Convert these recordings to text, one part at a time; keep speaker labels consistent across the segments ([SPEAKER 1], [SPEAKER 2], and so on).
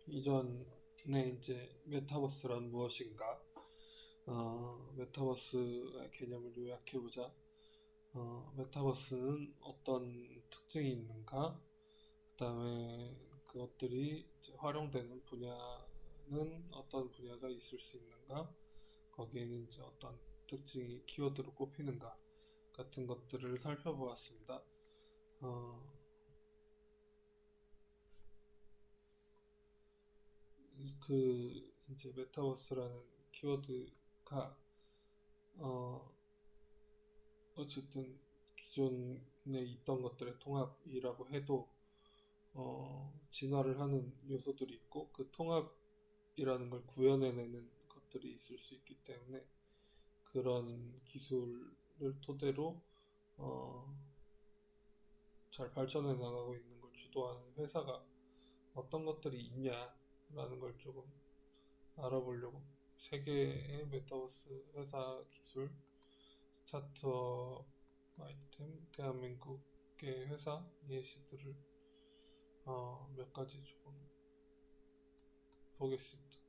[SPEAKER 1] 이전에 이제 메타버스란 무엇인가, 메타버스의 개념을 요약해보자. 메타버스는 어떤 특징이 있는가, 그 다음에 그것들이 이제 활용되는 분야는 어떤 분야가 있을 수 있는가, 거기에는 이제 어떤 특징이 키워드로 꼽히는가 같은 것들을 살펴보았습니다. 어, 이제 메타버스라는 키워드가 어, 어쨌든 기존에 있던 것들의 통합이라고 해도 진화를 하는 요소들이 있고 그 통합이라는 걸 구현해내는 것들이 있을 수 있기 때문에 그런 기술을 토대로 어, 잘 발전해 나가고 있는 걸 주도하는 회사가 어떤 것들이 있냐라는 걸 조금 알아보려고 세계의 메타버스 회사 기술 스타트업 아이템 대한민국의 회사 예시들을 몇 가지 조금 보겠습니다.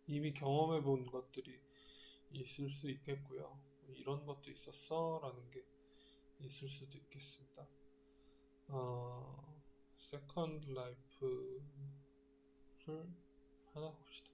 [SPEAKER 1] 이미 경험해 본 것들이 있을 수 있겠고요. 이런 것도 있었어 라는 게 있을 수도 있겠습니다. 세컨드 라이프를 하나 봅시다.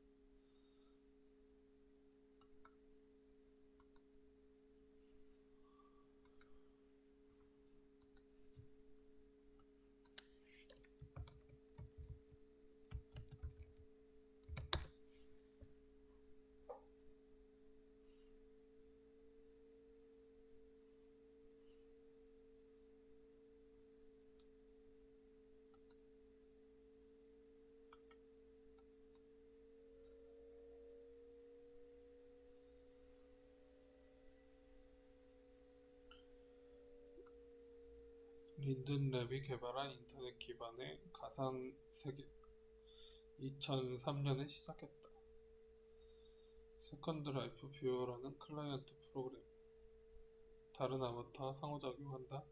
[SPEAKER 1] 린든랩이 개발한 인터넷 기반의 가상 세계 2003년에 시작했다. 세컨드 라이프 뷰어라는 클라이언트 프로그램. 다른 아바타와 상호작용한다.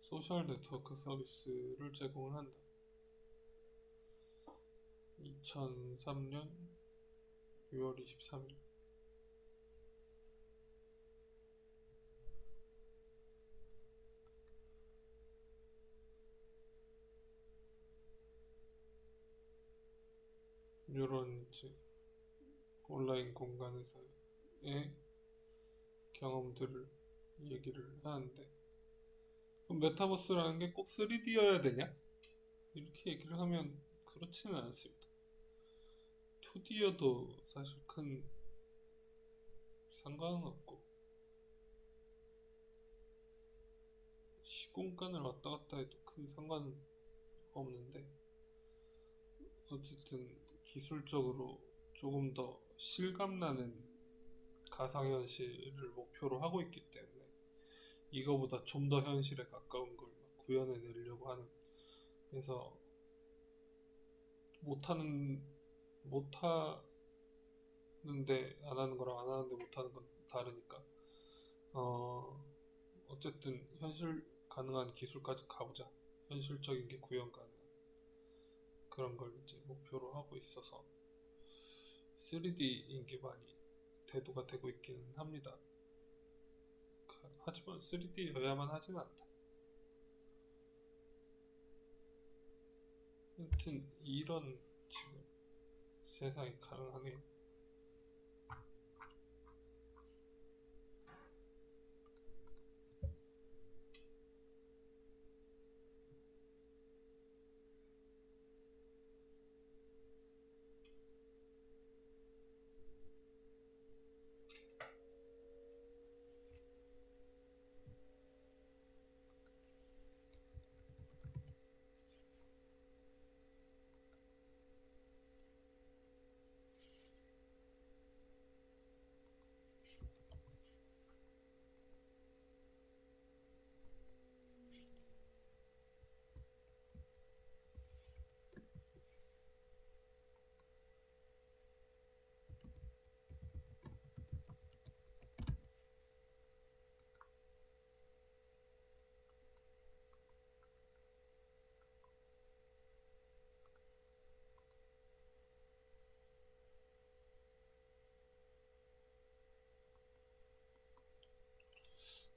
[SPEAKER 1] 소셜 네트워크 서비스를 제공을 한다. 2003년 6월 23일. 이런 이제 온라인 공간에서의 경험들을 얘기를 하는데, 그럼 메타버스라는 게 꼭 3D여야 되냐? 이렇게 얘기를 하면 그렇지는 않습니다. 2D여도 사실 큰 상관은 없고, 시공간을 왔다 갔다 해도 큰 상관은 없는데, 어쨌든 기술적으로 조금 더 실감나는 가상현실을 목표로 하고 있기 때문에 이거보다 좀 더 현실에 가까운 걸 구현해내려고 하는, 그래서 못하는 못하는데 안 하는 거랑 안 하는데 못하는 건 다르니까 어쨌든 현실 가능한 기술까지 가보자, 현실적인 게 구현 가능한 그런 걸 이제 목표로 하고 있어서 3D인 게 많이 대두가 되고 있기는 합니다. 하지만 3D여야만 하진 않다. 하여튼 이런 지금 세상이 가능하네요.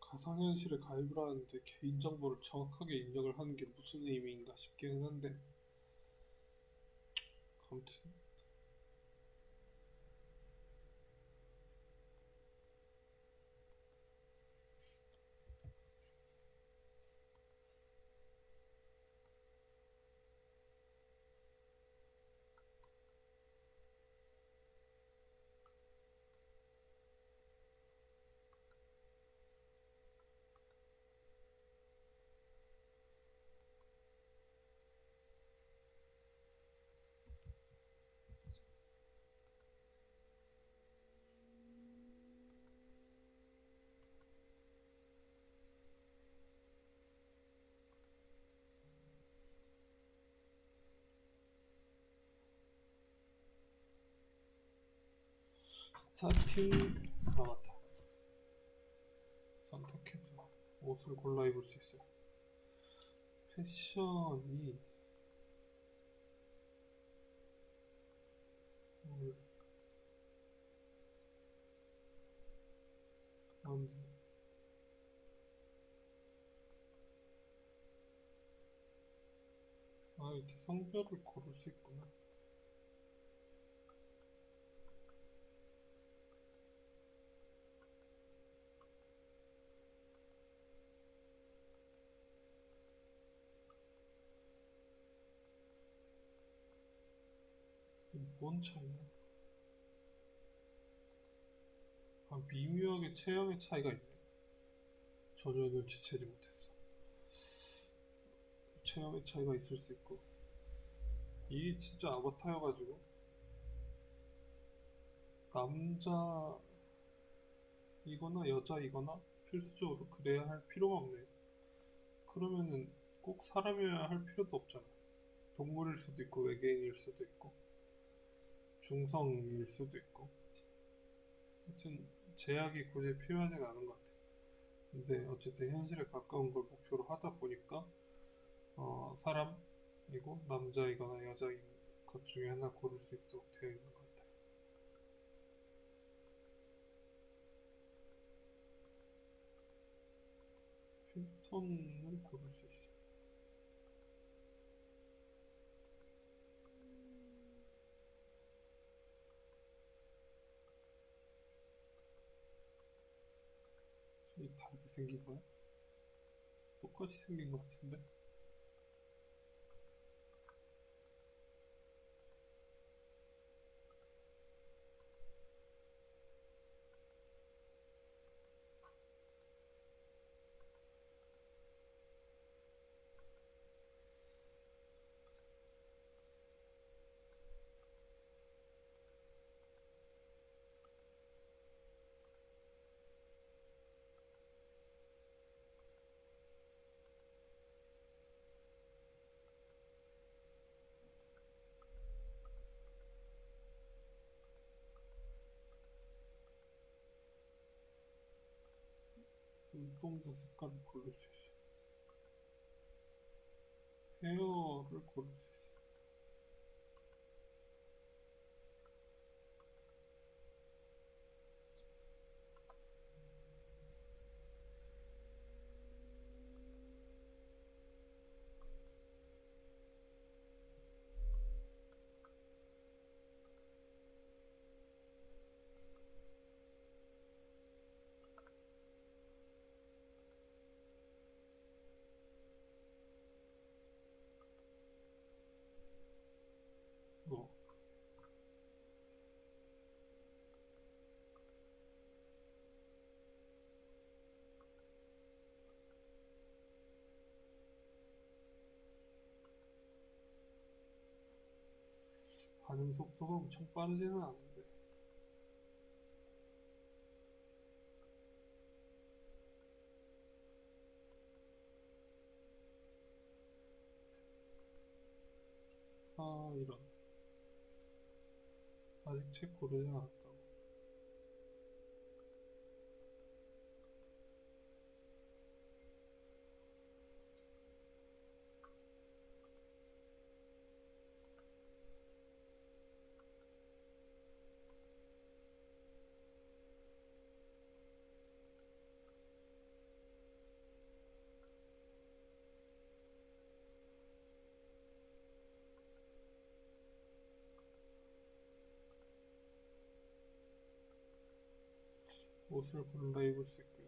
[SPEAKER 1] 가상현실에 가입을 하는데 개인정보를 정확하게 입력을 하는 게 무슨 의미인가 싶기는 한데, 아무튼 스타팅. 아 맞다, 선택해줘. 옷을 골라 입을 수 있어요. 패션이 뭔지. 아, 이렇게 성별을 고를 수 있구나. 이게 뭔 차이야? 아, 미묘하게 체형의 차이가 있네. 전혀 눈치채지 못했어. 체형의 차이가 있을 수 있고, 이게 진짜 아바타여가지고 남자이거나 여자이거나 필수적으로 그래야 할 필요가 없네. 그러면은 꼭 사람이어야 할 필요도 없잖아. 동물일 수도 있고 외계인일 수도 있고 중성일 수도 있고. 하여튼 제약이 굳이 필요하진 않은 것 같아. 근데 어쨌든 현실에 가까운 걸 목표로 하다 보니까 사람이고 남자이거나 여자인 것 중에 하나 고를 수 있도록 되어 있는 것 같아요. 필턴을 고를 수 있어. 손이 다르게 생긴 거야? 똑같이 생긴 것 같은데? 눈동자 색깔을 고를 수 있어. 헤어를 고를 수 있어. 뭐 반응 속도가 엄청 빠르지는 않은데. 아, 이런. 아직 책 고르지 않았다고. 옷을 골라 입을 수 있고요.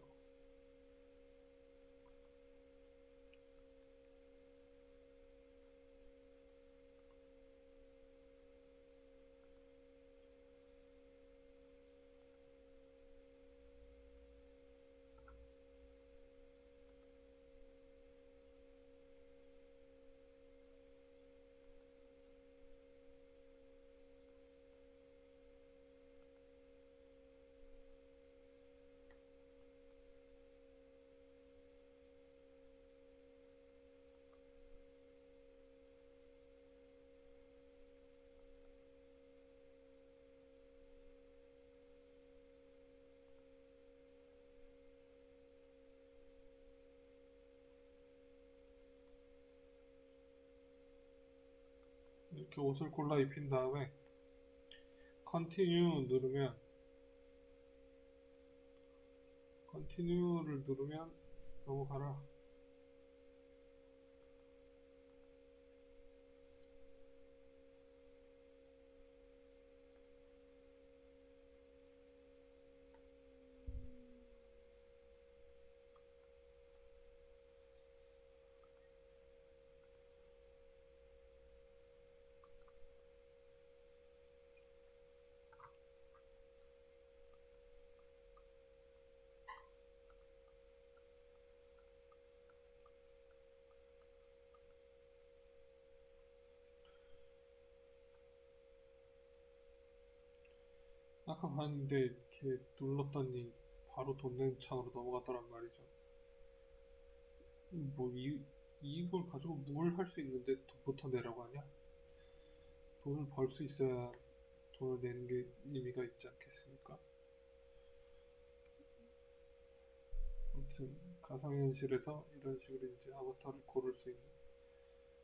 [SPEAKER 1] 이렇게 옷을 골라 입힌 다음에 Continue를 누르면 넘어가라. 아까 봤는데 이렇게 눌렀더니 바로 돈 내는 창으로 넘어가더란 말이죠. 뭐 이걸 가지고 뭘 할 수 있는데 돈부터 내라고 하냐? 돈을 벌 수 있어야 돈을 내는 게 의미가 있지 않겠습니까? 아무튼 가상현실에서 이런 식으로 이제 아바타를 고를 수 있는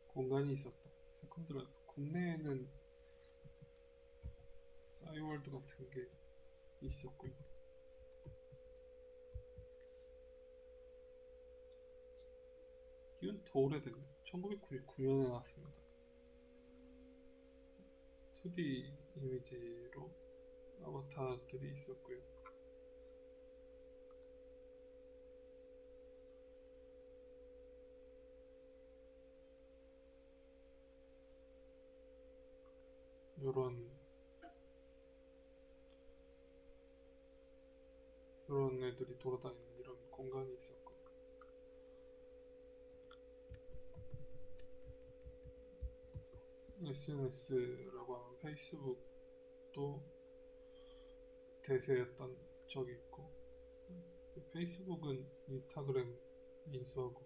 [SPEAKER 1] 공간이 있었다. 세컨드 라이프. 국내에는 싸이월드 같은 게 있었고요. 이건 더 오래됐네. 1999년에 나왔습니다. 2D 이미지로 아바타들이 있었고요. 이런 애들이 돌아다니는 이런 공간이 있었고, SNS라고 하면 페이스북도 대세였던 적이 있고, 페이스북은 인스타그램 인수하고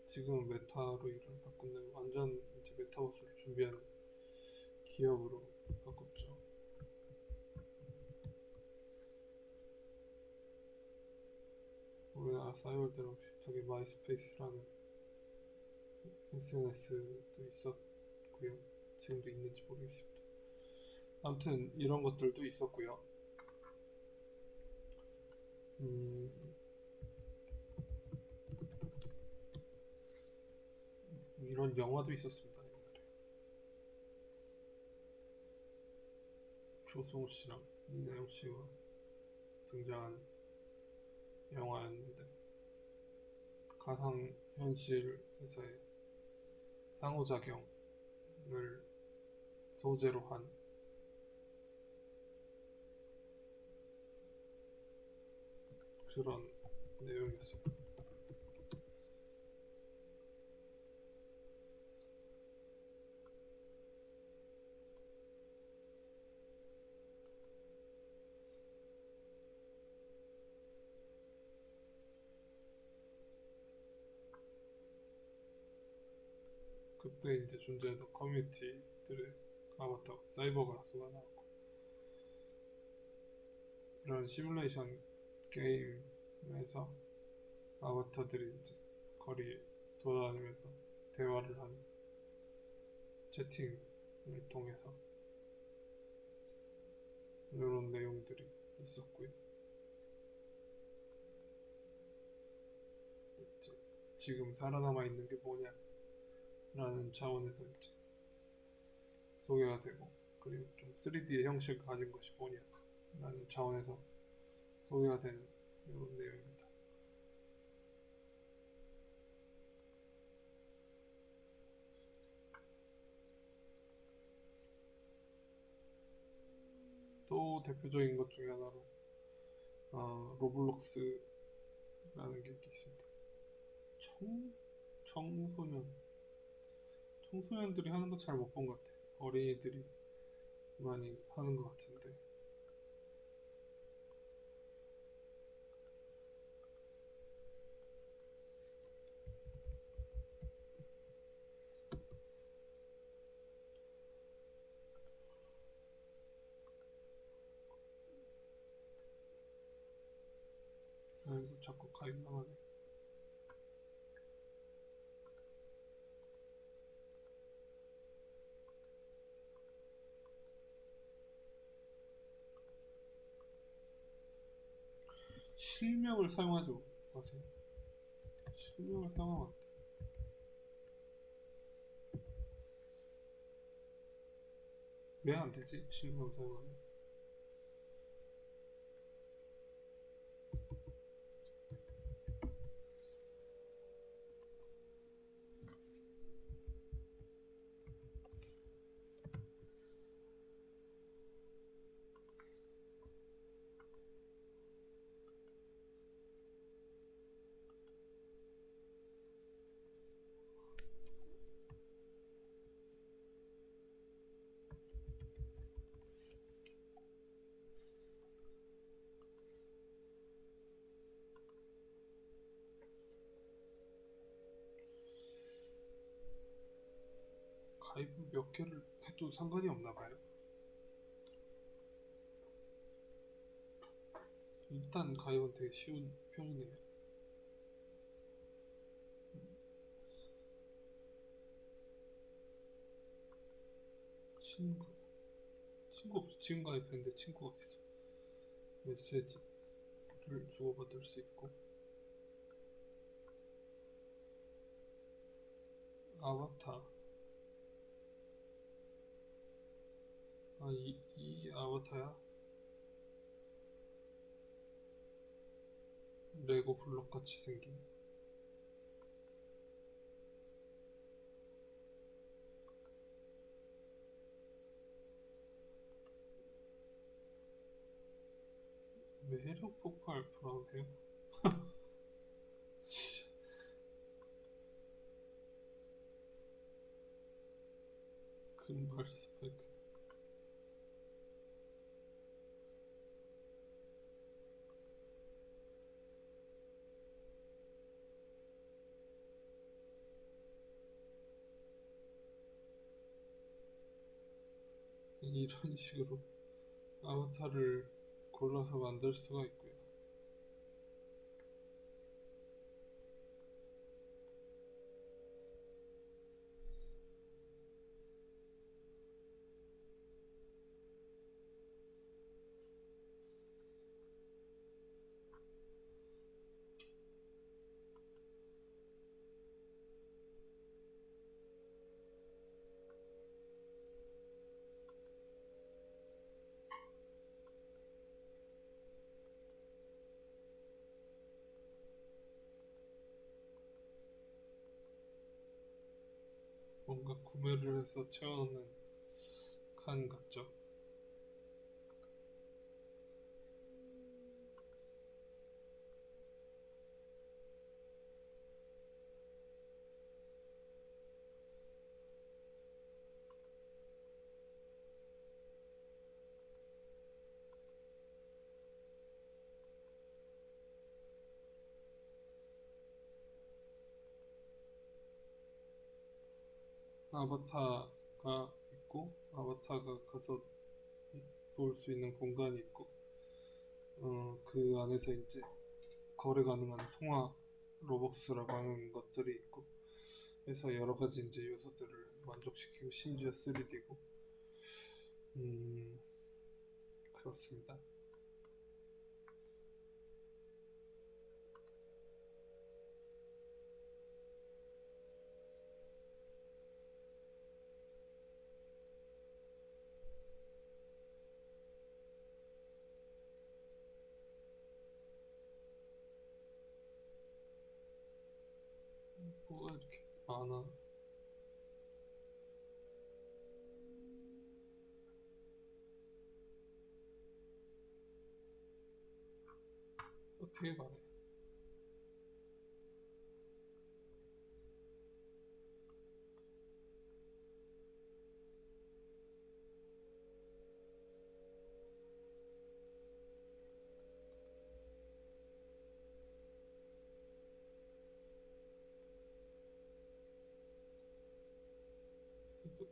[SPEAKER 1] 지금은 메타로 이름을 바꾼다면 완전 이제 메타버스를 준비하는 기업으로 바꿨죠. 우리나라 싸이월드랑 비슷하게 마이스페이스라는 SNS도 있었고요. 지금도 있는지 모르겠습니다. 아무튼 이런 것들도 있었고요. 이런 영화도 있었습니다. 옛날에 조승우 씨랑 이나영 씨가 등장한 영화였는데, 가상현실에서의 상호작용을 소재로 한 그런 내용이었어요. 그때 이제 존재하던 커뮤니티들의 아바타, 사이버 가수가 나왔고, 이런 시뮬레이션 게임에서 아바타들이 이제 거리에 돌아다니면서 대화를 하는 채팅을 통해서 이런 내용들이 있었고요. 이제 지금 살아남아 있는 게 뭐냐 라는 차원에서 이제 소개가 되고, 그리고 좀 3D의 형식을 가진 것이 뭐냐 라는 차원에서 소비가 되는 이런 내용입니다. 또 대표적인 것 중에 하나로 로블록스라는 게 있습니다. 청소년들이 하는 거 잘 못 본 것 같아요. 어린이들이 많이 하는 것 같은데. 아이고, 자꾸 가입만 하네. 실명을 사용하지 마세요. 실명을 사용하면 안 돼. 왜 안 되지? 실명을 사용하면. 가입을 몇 개를 해도 상관이 없나 봐요. 일단 가입은 되게 쉬운 편이네요. 친구 없어. 지금 가입했는데 친구가 있어. 메시지를 주고받을 수 있고, 아바타. 이게 아바타야? 레고 블록 같이 생긴. 매력 폭발 브라운해요? 금발 스파이크. 이런 식으로 아바타를 골라서 만들 수가 있고요. 뭔가 구매를 해서 채워넣는 칸 같죠? 아바타가 있고, 아바타가 가서 볼 수 있는 공간이 있고, 그 안에서 이제 거래 가능한 통화 로벅스라고 하는 것들이 있고, 해서 여러 가지 이제 요소들을 만족시키고, 심지어 3D고, 그렇습니다. 뭐가 이렇게 많아? 어떻게 말해?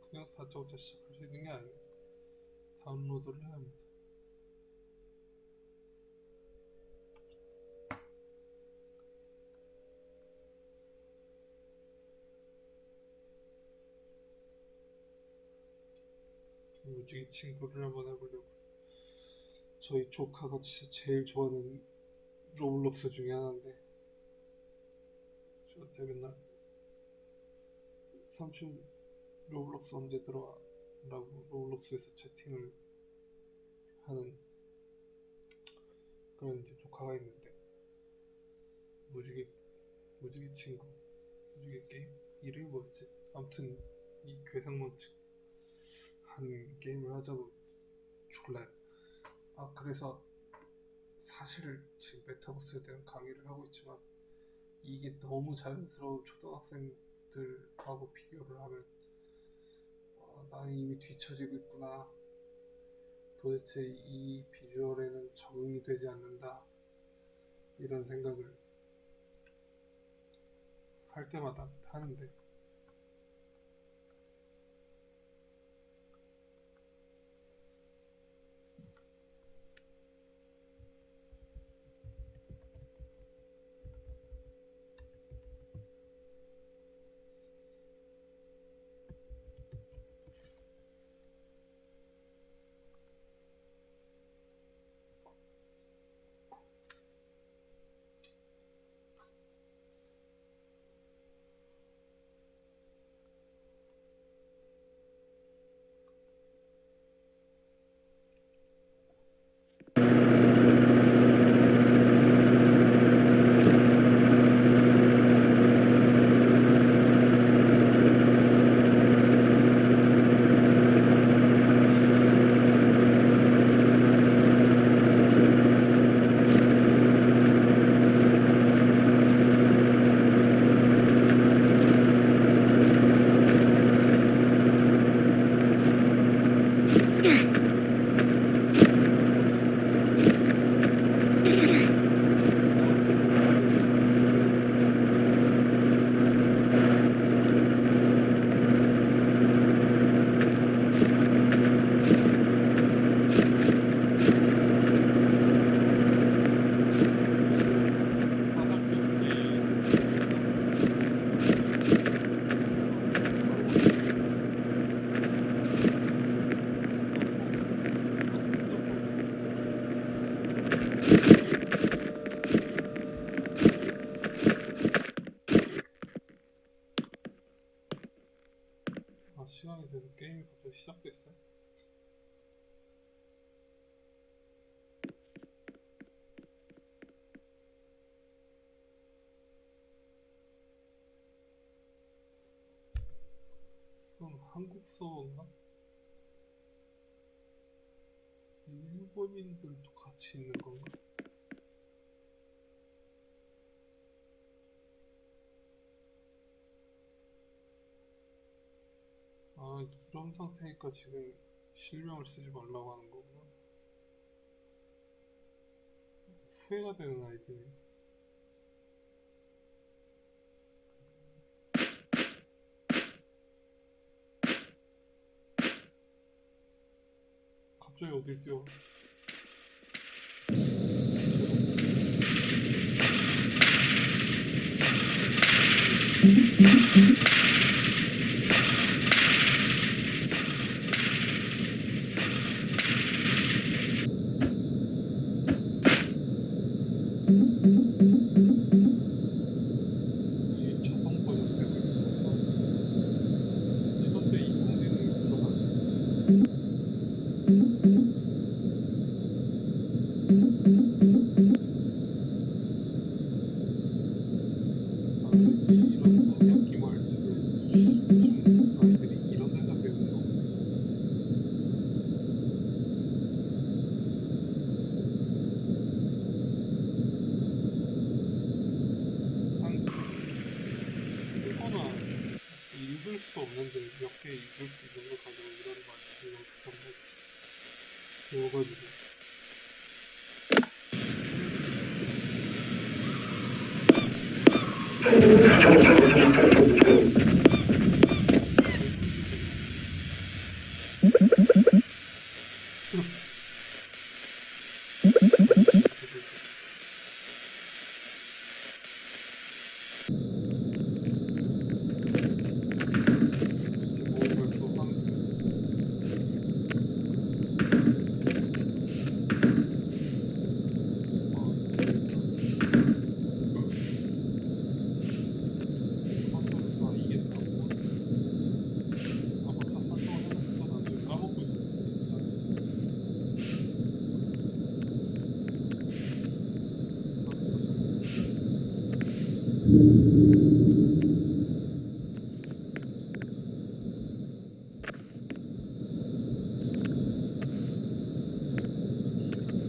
[SPEAKER 1] 그냥 다짜고짜 시작할 수 있는 게 아니에요. 다운로드를 해야 합니다. 무지개 친구를 한번 해보려고. 저희 조카가 진짜 제일 좋아하는 로블록스 중에 하나인데 저한테 맨날 삼촌 로블록스 언제 들어와? 라고 로블록스에서 채팅을 하는 그런 이제 조카가 있는데 무지개 친구 무지개 게임? 이름이 뭐였지? 아무튼 이 괴상망측 한 게임을 하자고 졸라요. 그래서 사실 지금 메타버스에 대한 강의를 하고 있지만 이게 너무 자연스러운 초등학생들하고 비교를 하면 나는 이미 뒤처지고 있구나. 도대체 이 비주얼에는 적응이 되지 않는다. 이런 생각을 할 때마다 하는데 시간이 돼서 게임이 갑자기 시작됐어요. 그럼 한국 서버인가? 일본인들도 같이 있는 건가? 이런 상태니까 지금 실명을 쓰지 말라고 하는 거구나. 후회가 되는 아이디네. 갑자기 어딜 뛰어? 이 자동 번역되고 있는 건가? 이런데 이 공기능이 들어가네. 이런 번역기 말투를 요즘 아이들이 이런 데서 배우는 거 한 쓰거나 읽을 수 없는데 몇 개 읽을 수 있는 거 가지고 이런 말투를 어디서 했지 배워가지고 이제 모험을 또 하면 이게 나고 아바타 설정을 해놓고 나중에 까먹고 있었으니까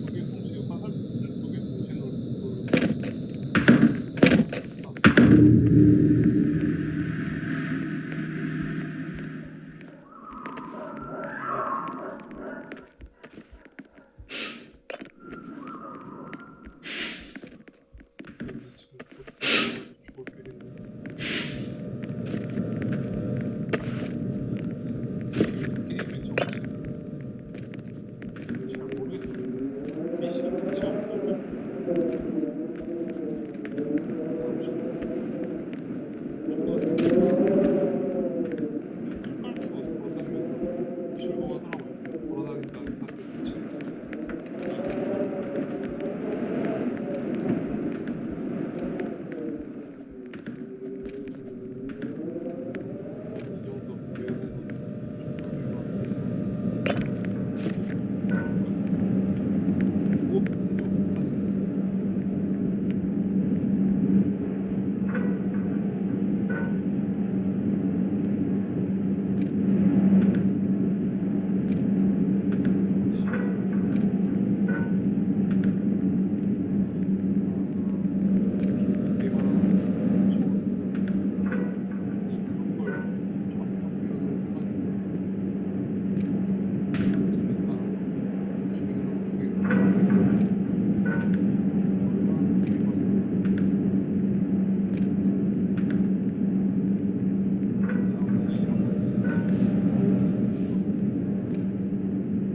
[SPEAKER 1] 두개 동시에 화살표를 두개 동시에 지금 어떻게 죽을 필인데 게임의 정체 잘 모르겠더라고요. 미션 처음 좀 모르겠어요. 끌고 돌아다니면서 쉬고 하더라고요. 돌아다닌다는 탓을 자체가 이 정도 구현해놓는 것도 좀 훌륭한 것 같아요.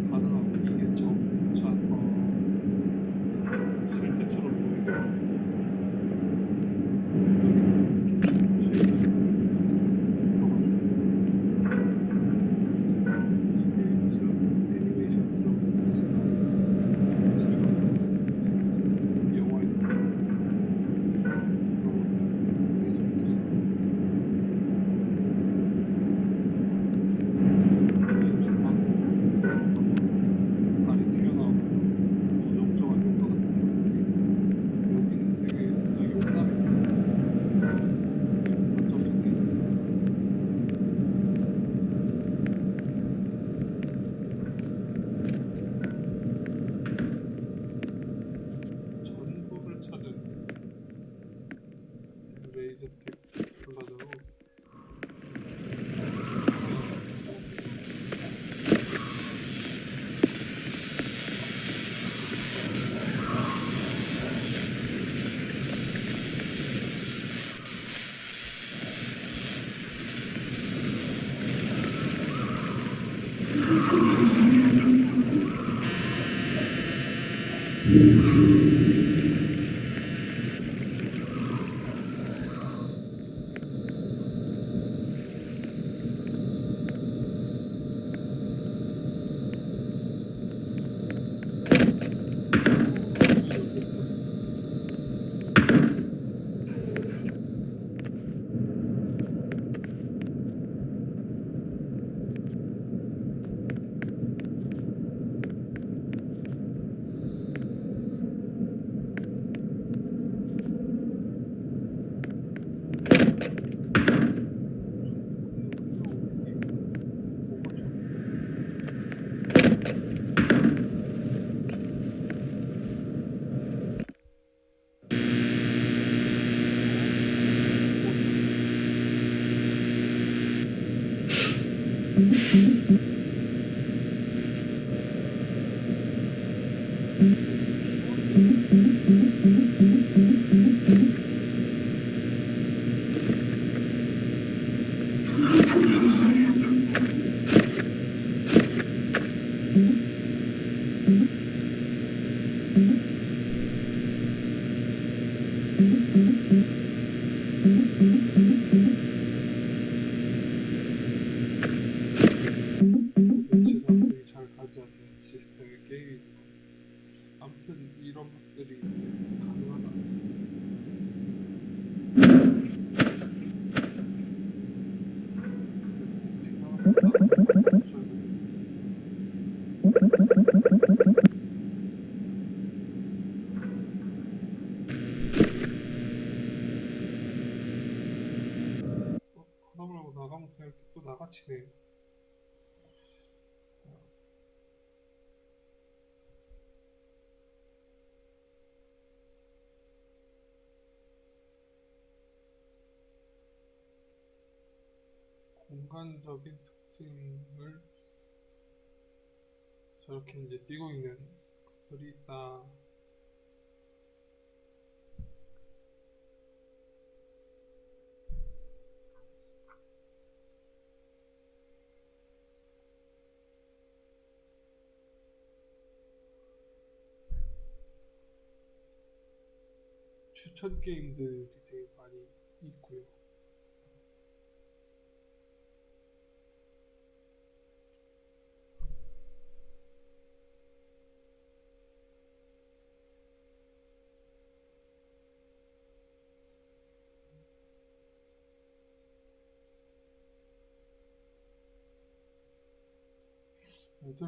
[SPEAKER 1] 가능하고 이게 점차 더 실제처럼 보이게 완전히 계속 실제에서 붙어가지고 이게 이런 애니메이션스러운 가치가 제가 영화에서 보는 것 같아요. 그런 것들을 좀 강해지고 있어요. 다리 튀어나오고 어정쩡한 효과 같은 것들이 여기는 되게 용납이 되고 부담스럽게 돼 있어요. 전구를 찾은 레이저텍 블라자로 도대체 납득이 잘 가지 않는 시스템의 게임이지만 아무튼 이런 것들이 이제 가능하다. 하다 말고 나가면 그냥 이렇게 또 나가치네. 공간적인 특징을 저렇게 이제 띄고 있는 것들이 있다. 추천 게임들이 되게 많이 있고요. 애들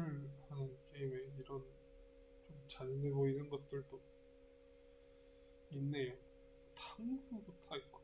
[SPEAKER 1] 하는 게임에 이런 좀 잔인해 보이는 것들도 있네요. 탕후루 타이쿤.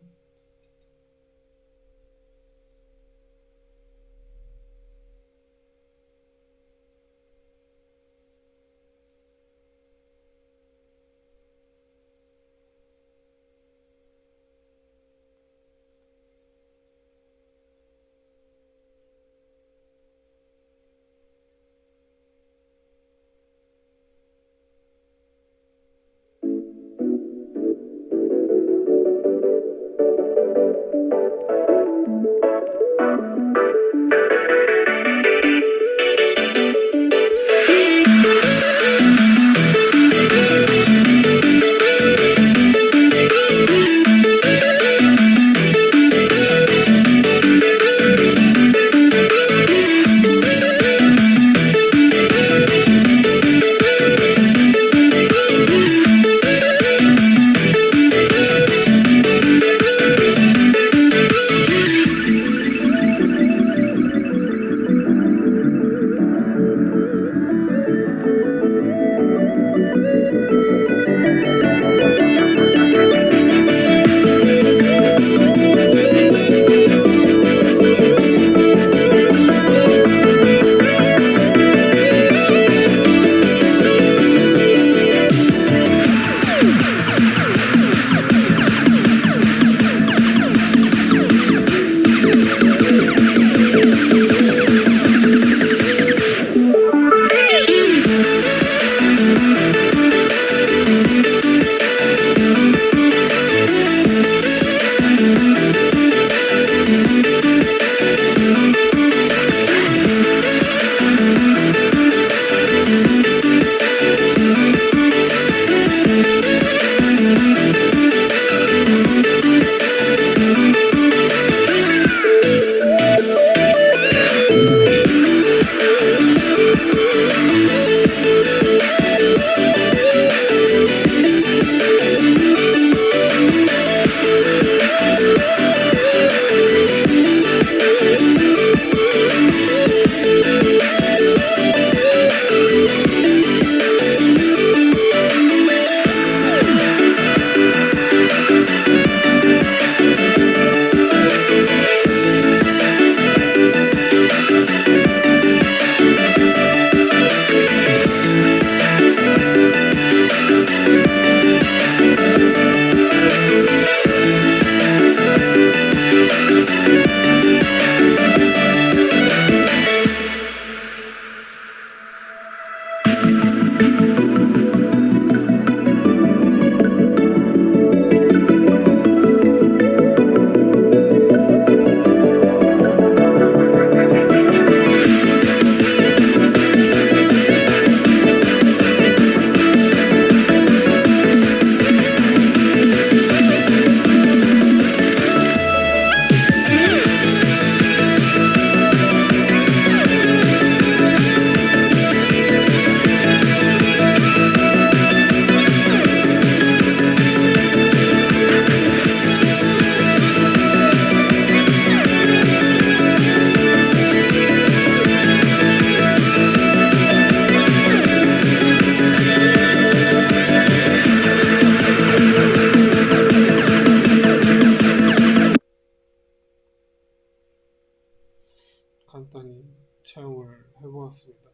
[SPEAKER 1] 간단히 체험을 해보았습니다.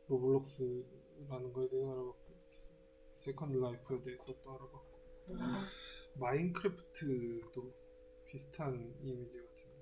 [SPEAKER 1] 로블록스라는 거에 대해 알아봤고, 세컨드 라이프에 대해서 또 알아봤고, 마인크래프트도 비슷한 이미지 같은데.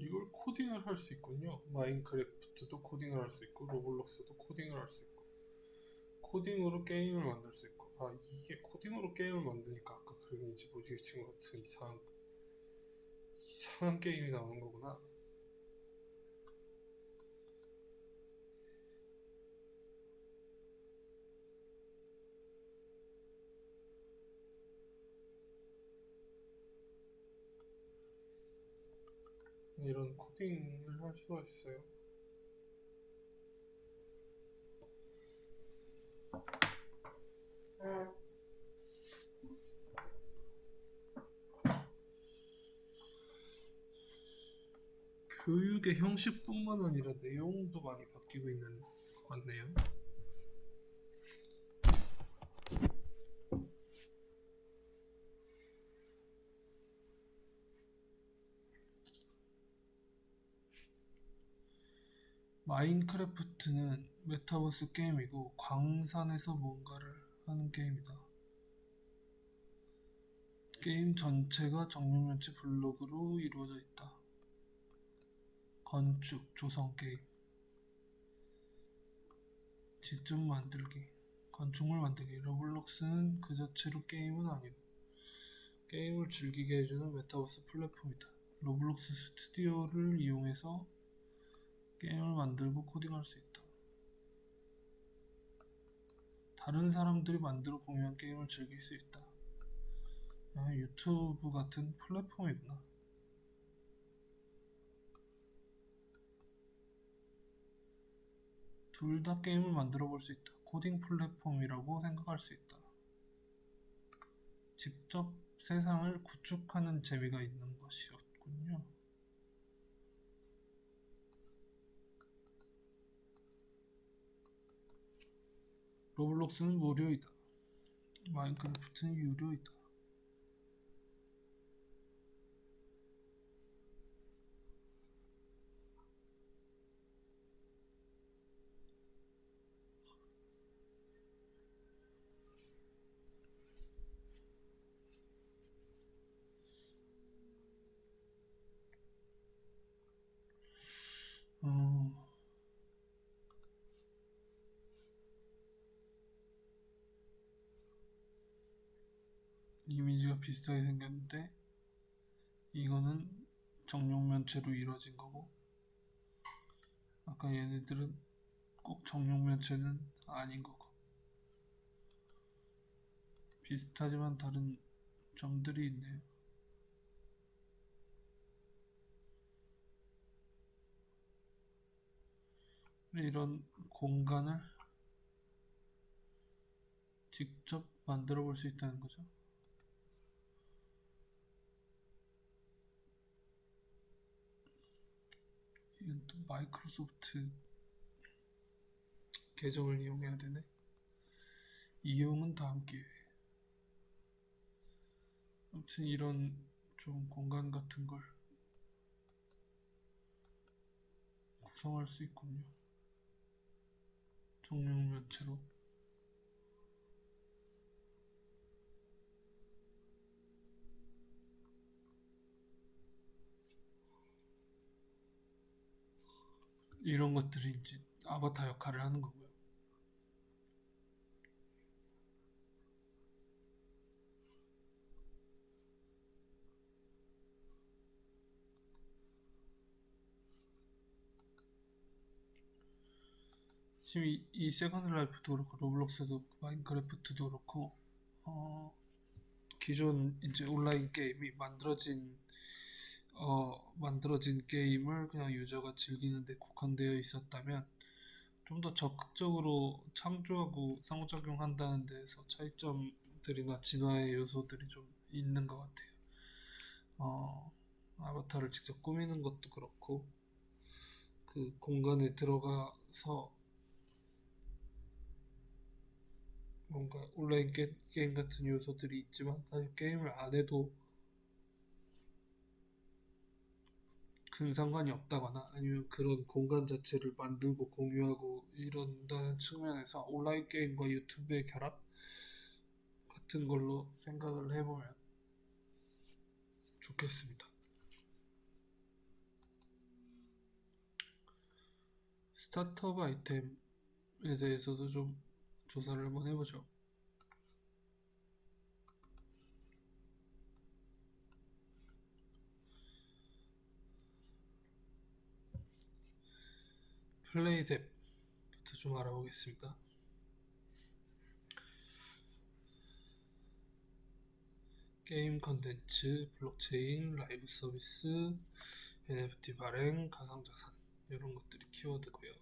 [SPEAKER 1] 이걸 코딩을 할 수 있군요. 마인크래프트도 코딩을 할 수 있고, 로블록스도 코딩을 할 수 있고, 코딩으로 게임을 만들 수 있고. 아, 이게 코딩으로 게임을 만드니까 아까 그림이지 무지개친 것 같은 이상한 게임이 나오는 거구나. 이런 코딩을 할 수가 있어요. 교육의 형식뿐만 아니라 내용도 많이 바뀌고 있는 것 같네요. 마인크래프트는 메타버스 게임이고 광산에서 뭔가를 하는 게임이다. 게임 전체가 정육면체 블록으로 이루어져 있다. 건축, 조성 게임. 직접 만들기. 건축물 만들기. 로블록스는 그 자체로 게임은 아니고 게임을 즐기게 해주는 메타버스 플랫폼이다. 로블록스 스튜디오를 이용해서 게임을 만들고 코딩할 수 있다. 다른 사람들이 만들어 공유한 게임을 즐길 수 있다. 유튜브 같은 플랫폼이구나. 둘 다 게임을 만들어 볼 수 있다. 코딩 플랫폼이라고 생각할 수 있다. 직접 세상을 구축하는 재미가 있는 것이었군요. 로블록스는 무료이다. 마인크래프트는 유료이다. 이미지가 비슷하게 생겼는데 이거는 정육면체로 이루어진 거고 아까 얘네들은 꼭 정육면체는 아닌 거고 비슷하지만 다른 점들이 있네요. 이런 공간을 직접 만들어 볼 수 있다는 거죠. 이건 또 마이크로소프트 계정을 이용해야 되네. 이용은 다음 기회에. 아무튼 이런 좀 공간 같은 걸 구성할 수 있군요. 정육면체로. 이런 것들이 이제 아바타 역할을 하는 거고요. 지금 이 세컨드 라이프도 그렇고 로블록스도 그렇고 마인크래프트도 그렇고 기존 이제 온라인 게임이 만들어진 게임을 그냥 유저가 즐기는 데 국한되어 있었다면 좀 더 적극적으로 창조하고 상호작용한다는 데에서 차이점들이나 진화의 요소들이 좀 있는 것 같아요. 아바타를 직접 꾸미는 것도 그렇고 그 공간에 들어가서 뭔가 온라인 게임 같은 요소들이 있지만 사실 게임을 안 해도 큰 상관이 없다거나 아니면 그런 공간 자체를 만들고 공유하고 이런다는 측면에서 온라인 게임과 유튜브의 결합 같은 걸로 생각을 해보면 좋겠습니다. 스타트업 아이템에 대해서도 좀 조사를 한번 해보죠. 플레이뎁부터 좀 알아보겠습니다. 게임 컨텐츠, 블록체인, 라이브 서비스, NFT 발행, 가상자산 이런 것들이 키워드고요.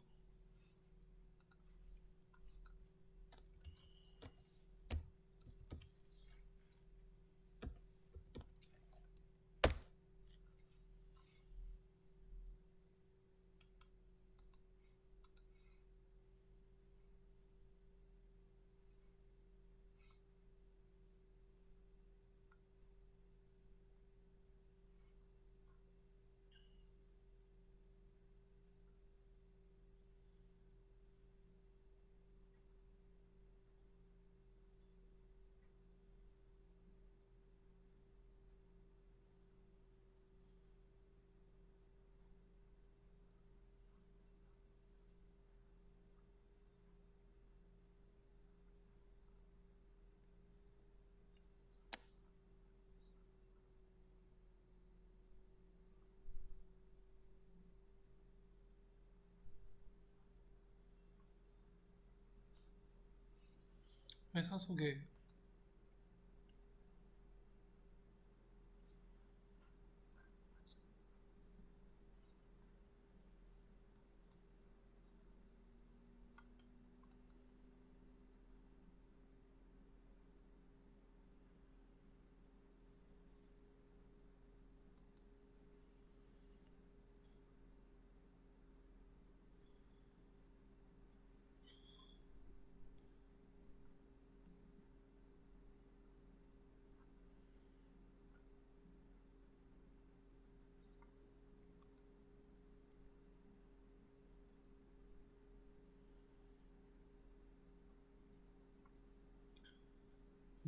[SPEAKER 1] 회사 소개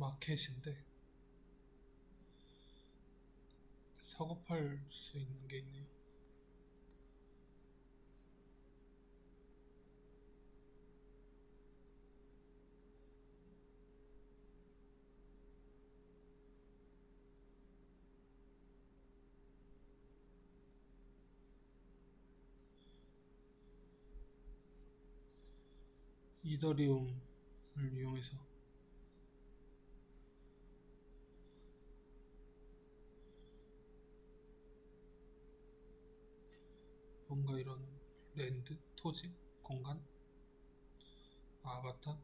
[SPEAKER 1] 마켓인데 작업할 수 있는 게 있네요. 이더리움을 이용해서 뭔가 이런 랜드, 토지, 공간, 아바타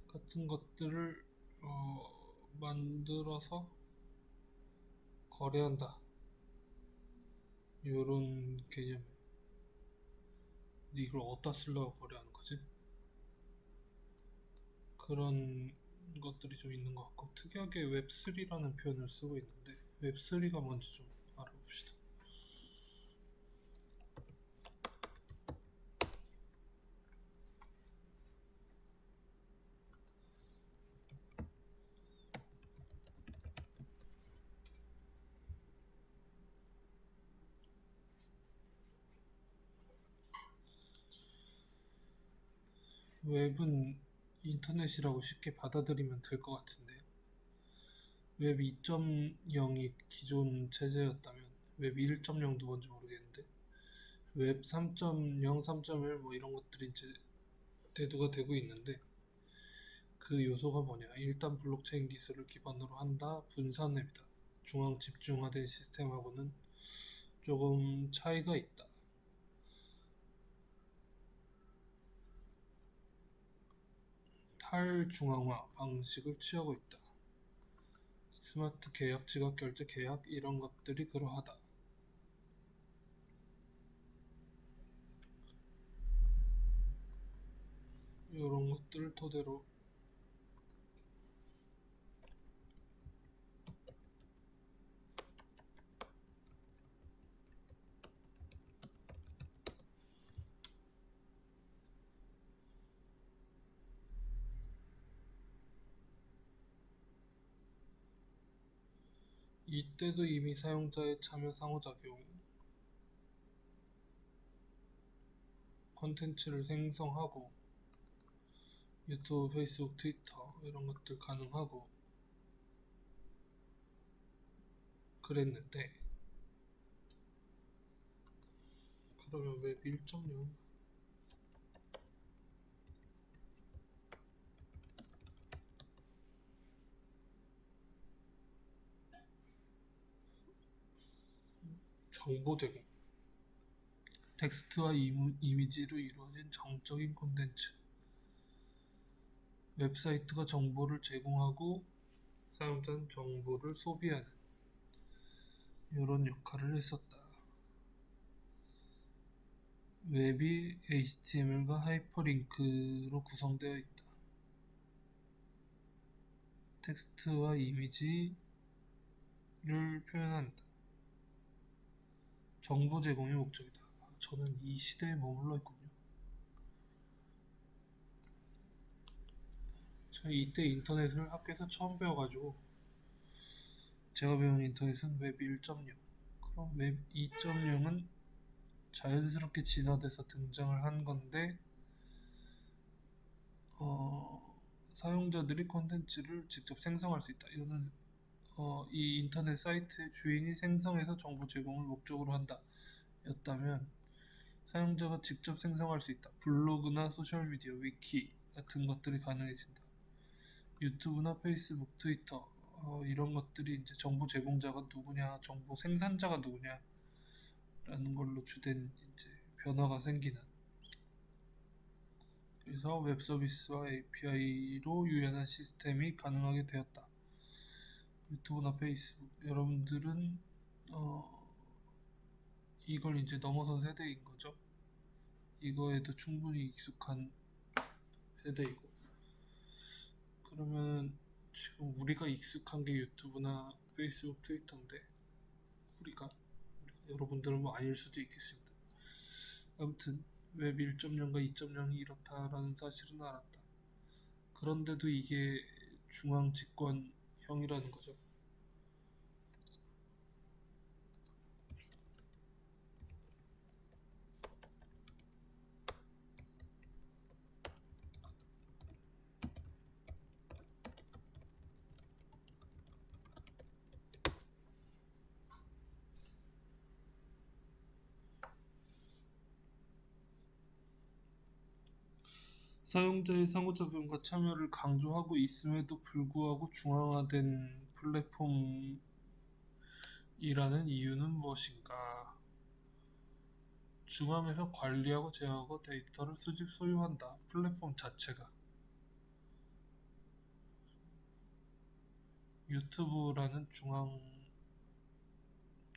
[SPEAKER 1] 같은 것들을 만들어서 거래한다. 요런 개념. 이걸 어디다 쓰려고 거래하는 거지? 그런 것들이 좀 있는 것 같고, 특이하게 웹3라는 표현을 쓰고 있는데, 웹3가 뭔지 좀 알아봅시다. 웹은 인터넷이라고 쉽게 받아들이면 될 것 같은데요. 웹 2.0이 기존 체제였다면 웹 1.0도 뭔지 모르겠는데 웹 3.0, 3.1 뭐 이런 것들이 이제 대두가 되고 있는데 그 요소가 뭐냐? 일단 블록체인 기술을 기반으로 한다. 분산 웹이다. 중앙 집중화된 시스템하고는 조금 차이가 있다. 탈중앙화 방식을 취하고 있다. 스마트 계약, 지각 결제 계약 이런 것들이 그러하다. 이런 것들을 토대로 이때도 이미 사용자의 참여 상호작용, 콘텐츠를 생성하고 유튜브, 페이스북, 트위터 이런 것들 가능하고 그랬는데 그러면 웹 1.0 정보 제공, 텍스트와 이미지로 이루어진 정적인 콘텐츠, 웹사이트가 정보를 제공하고 사용자는 정보를 소비하는 이런 역할을 했었다. 웹이 HTML과 하이퍼링크로 구성되어 있다. 텍스트와 이미지를 표현한다. 정보 제공이 목적이다. 저는 이 시대에 머물러 있군요. 저는 이때 인터넷을 학교에서 처음 배워가지고 제가 배운 인터넷은 웹 1.0. 그럼 웹 2.0은 자연스럽게 진화돼서 등장을 한 건데 사용자들이 콘텐츠를 직접 생성할 수 있다. 이거는 이 인터넷 사이트의 주인이 생성해서 정보 제공을 목적으로 한다. 였다면 사용자가 직접 생성할 수 있다. 블로그나 소셜미디어, 위키 같은 것들이 가능해진다. 유튜브나 페이스북, 트위터 이런 것들이 이제 정보 제공자가 누구냐, 정보 생산자가 누구냐라는 걸로 주된 이제 변화가 생기는. 그래서 웹 서비스와 API로 유연한 시스템이 가능하게 되었다. 유튜브나 페이스북 여러분들은 이걸 이제 넘어선 세대인 거죠. 이거에도 충분히 익숙한 세대이고. 그러면 지금 우리가 익숙한 게 유튜브나 페이스북, 트위터인데 우리가 여러분들은 뭐 아닐 수도 있겠습니다. 아무튼 웹 1.0과 2.0이 이렇다라는 사실은 알았다. 그런데도 이게 중앙 집권형이라는 거죠. 사용자의 상호작용과 참여를 강조하고 있음에도 불구하고 중앙화된 플랫폼이라는 이유는 무엇인가? 중앙에서 관리하고 제어하고 데이터를 수집 소유한다. 플랫폼 자체가 유튜브라는 중앙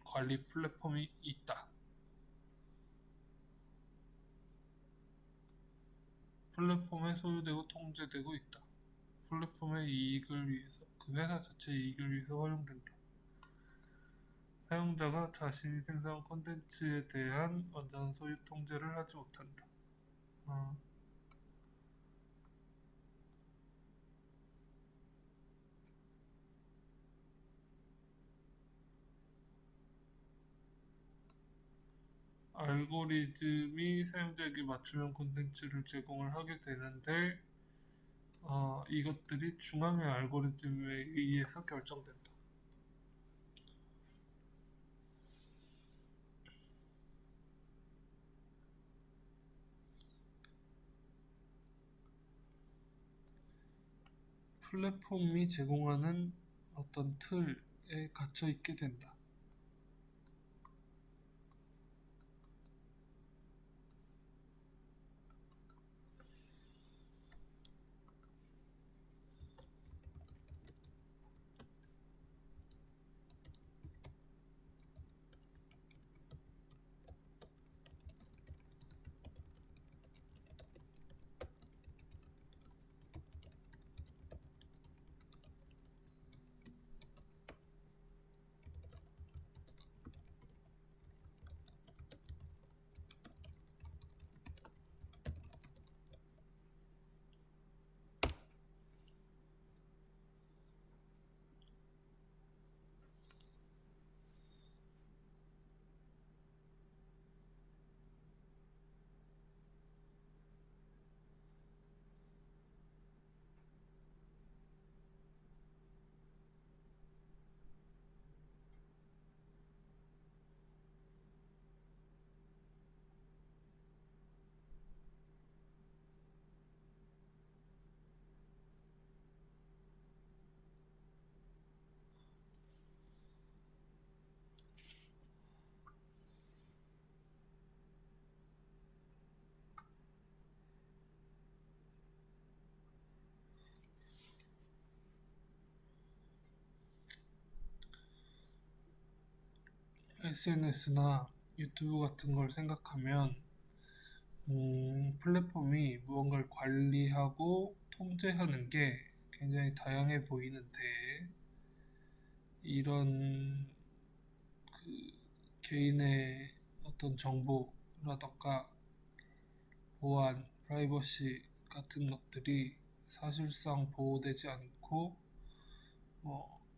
[SPEAKER 1] 관리 플랫폼이 있다. 플랫폼에 소유되고 통제되고 있다. 플랫폼의 이익을 위해서, 그 회사 자체의 이익을 위해서 활용된다. 사용자가 자신이 생성한 콘텐츠에 대한 완전한 소유 통제를 하지 못한다. 알고리즘이 사용자에게 맞춤형 콘텐츠를 제공을 하게 되는데 이것들이 중앙의 알고리즘에 의해서 결정된다. 플랫폼이 제공하는 어떤 틀에 갇혀 있게 된다. SNS나 유튜브 같은 걸 생각하면 플랫폼이 무언가를 관리하고 통제하는 게 굉장히 다양해 보이는데 이런 그 개인의 어떤 정보라던가 보안, 프라이버시 같은 것들이 사실상 보호되지 않고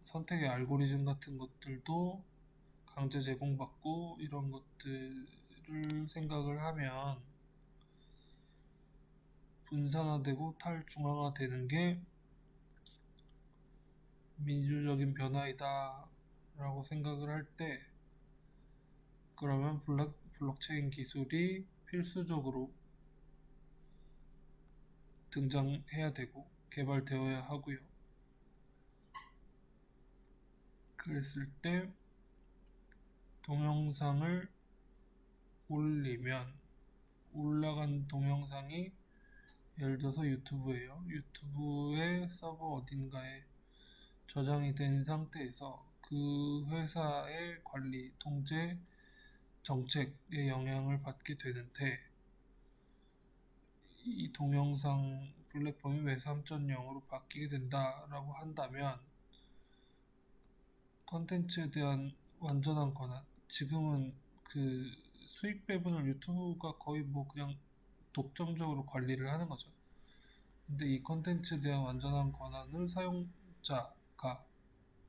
[SPEAKER 1] 선택의 알고리즘 같은 것들도 강제 제공받고 이런 것들을 생각을 하면 분산화되고 탈중앙화되는 게 민주적인 변화이다 라고 생각을 할 때 그러면 블록체인 기술이 필수적으로 등장해야 되고 개발되어야 하고요. 그랬을 때 동영상을 올리면 올라간 동영상이 예를 들어서 유튜브예요. 유튜브의 서버 어딘가에 저장이 된 상태에서 그 회사의 관리, 통제, 정책에 영향을 받게 되는데 이 동영상 플랫폼이 웹 3.0으로 바뀌게 된다라고 한다면 컨텐츠에 대한 완전한 권한, 지금은 그 수익 배분을 유튜브가 거의 뭐 그냥 독점적으로 관리를 하는 거죠. 근데 이 컨텐츠에 대한 완전한 권한을 사용자가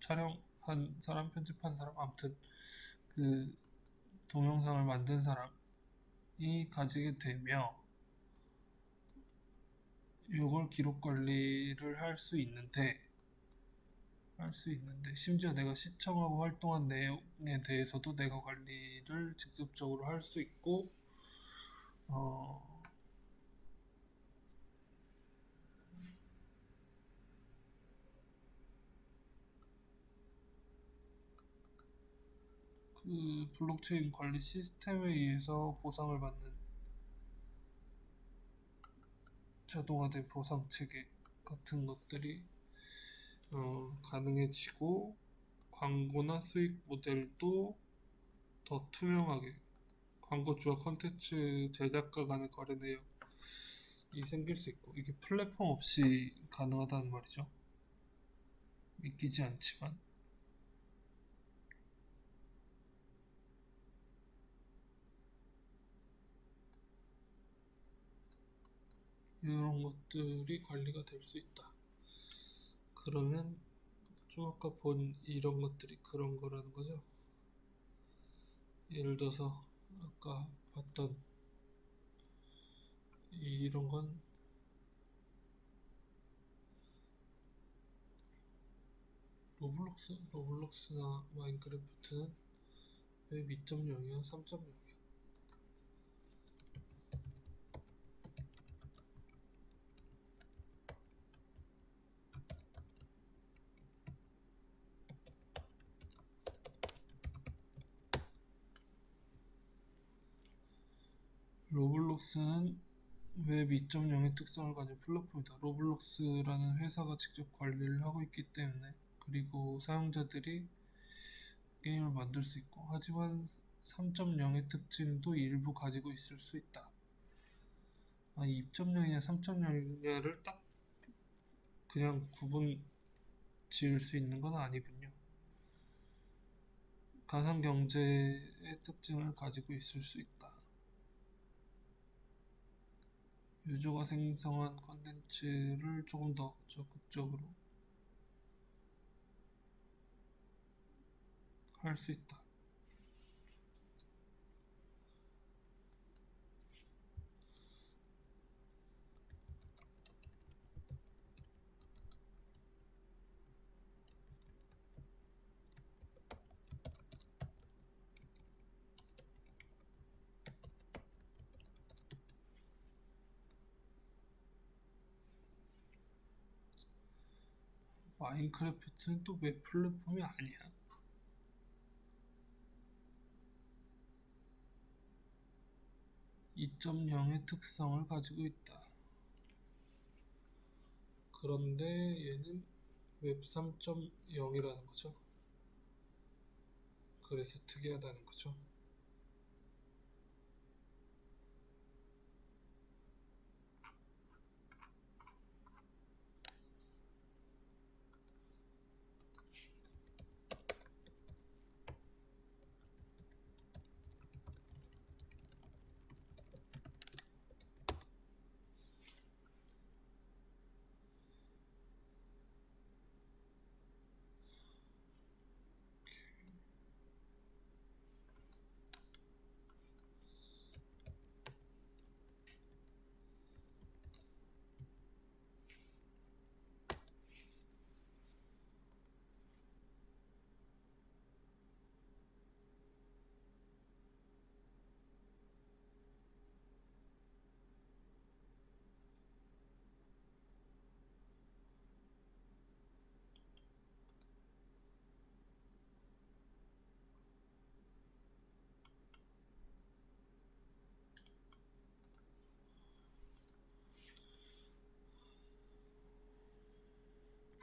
[SPEAKER 1] 촬영한 사람, 편집한 사람, 아무튼 그 동영상을 만든 사람이 가지게 되며 이걸 기록 관리를 할 수 있는데 심지어 내가 시청하고 활동한 내용에 대해서도 내가 관리를 직접적으로 할 수 있고 어, 그 블록체인 관리 시스템에 의해서 보상을 받는 자동화된 보상 체계 같은 것들이 가능해지고 광고나 수익 모델도 더 투명하게 광고주와 컨텐츠 제작가 간의 거래 내역 생길 수 있고, 이게 플랫폼 없이 가능하다는 말이죠. 믿기지 않지만. 이런 것들이 관리가 될 수 있다. 그러면 좀 아까 본 이런 것들이 그런 거라는 거죠. 예를 들어서 아까 봤던 이런 건 로블록스나 마인크래프트는 왜 2.0이야? 3.0이야? 로블록스는 웹 2.0의 특성을 가진 플랫폼이다. 로블록스라는 회사가 직접 관리를 하고 있기 때문에, 그리고 사용자들이 게임을 만들 수 있고, 하지만 3.0의 특징도 일부 가지고 있을 수 있다. 2.0이냐 3.0이냐를 딱 그냥 구분 지을 수 있는 건 아니군요. 가상경제의 특징을 가지고 있을 수 있다. 유저가 생성한 컨텐츠를 조금 더 적극적으로 할 수 있다. 마인크래프트는 또 웹 플랫폼이 아니야. 2.0의 특성을 가지고 있다. 그런데 얘는 웹 3.0이라는 거죠. 그래서 특이하다는 거죠.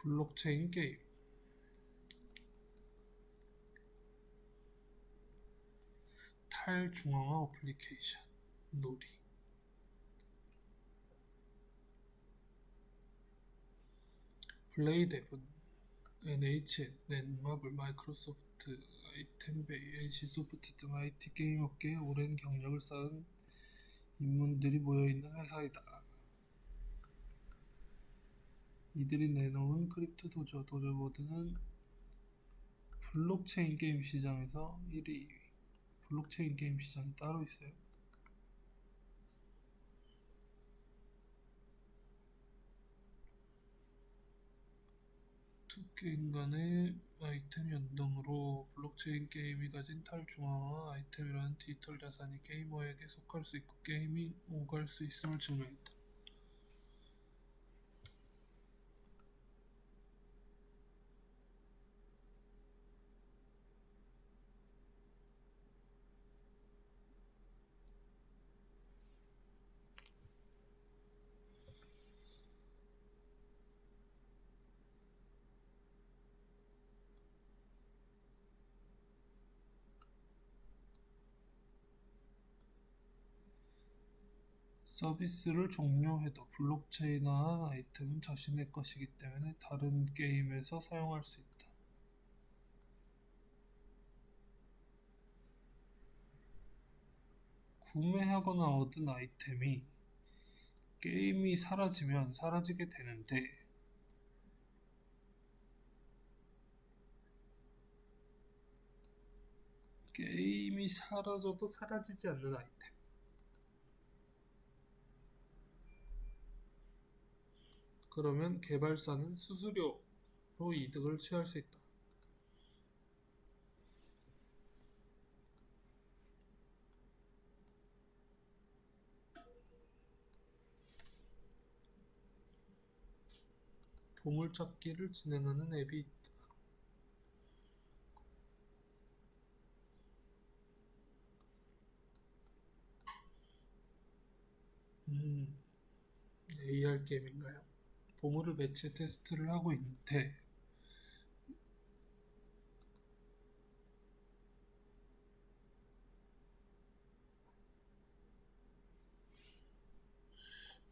[SPEAKER 1] 블록체인 게임. 탈중앙화 어플리케이션. 놀이. 블레이드 앱은 NHN, 넷마블, 마이크로소프트, 아이템베이, NC소프트 등 IT 게임 업계에 오랜 경력을 쌓은 인문들이 모여있는 회사이다. 이들이 내놓은 크립토 도저보드는 블록체인 게임 시장에서 1위. 블록체인 게임 시장이 따로 있어요. 두 게임 간의 아이템 연동으로 블록체인 게임이 가진 탈중앙화 아이템이라는 디지털 자산이 게이머에게 속할 수 있고 게임이 오갈 수 있음을 증명했다. 서비스를 종료해도 블록체인화한 아이템은 자신의 것이기 때문에 다른 게임에서 사용할 수 있다. 구매하거나 얻은 아이템이 게임이 사라지면 사라지게 되는데 게임이 사라져도 사라지지 않는 아이템. 그러면 개발사는 수수료로 이득을 취할 수 있다. 보물찾기를 진행하는 앱이 있다. AR 게임인가요? 보물을 매치 테스트를 하고 있는데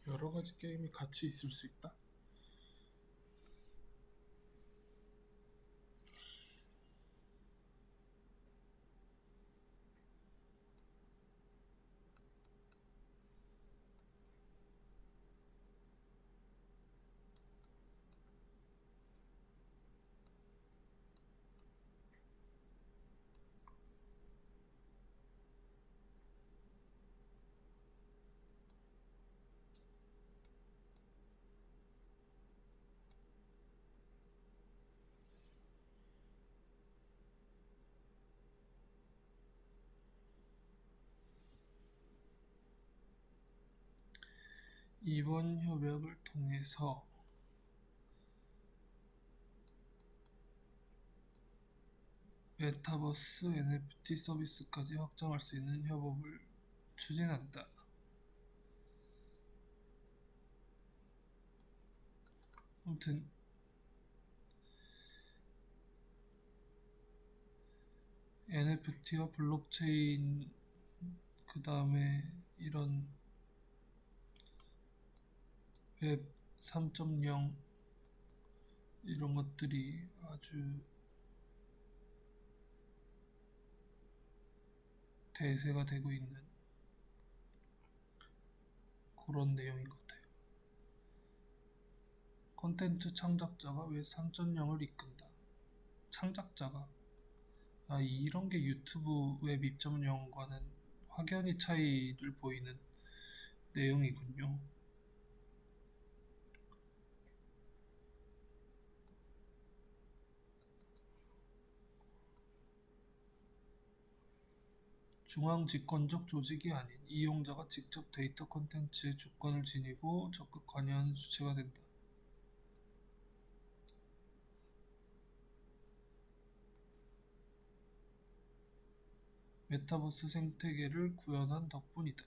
[SPEAKER 1] 여러 가지 게임이 같이 있을 수 있다. 이번 협약을 통해서 메타버스 NFT 서비스까지 확장할 수 있는 협업을 추진한다. 아무튼 NFT와 블록체인 그 다음에 이런 웹 3.0 이런 것들이 아주 대세가 되고 있는 그런 내용인 것 같아요. 콘텐츠 창작자가 웹 3.0을 이끈다. 창작자가 이런 게 유튜브 웹 2.0과는 확연히 차이를 보이는 내용이군요. 중앙 집권적 조직이 아닌 이용자가 직접 데이터 콘텐츠의 주권을 지니고 적극 관여하는 주체가 된다. 메타버스 생태계를 구현한 덕분이다.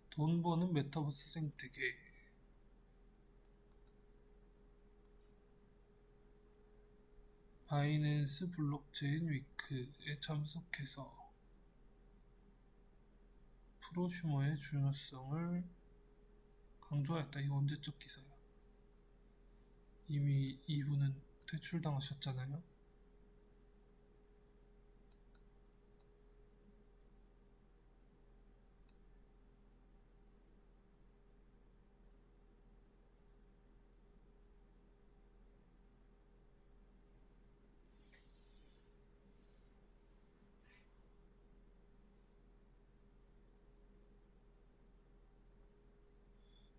[SPEAKER 1] 돈 버는 메타버스 생태계. 바이낸스 블록체인 위크에 참석해서 프로슈머의 중요성을 강조하였다. 이거 언제적 기사야? 이미 이분은 퇴출당하셨잖아요.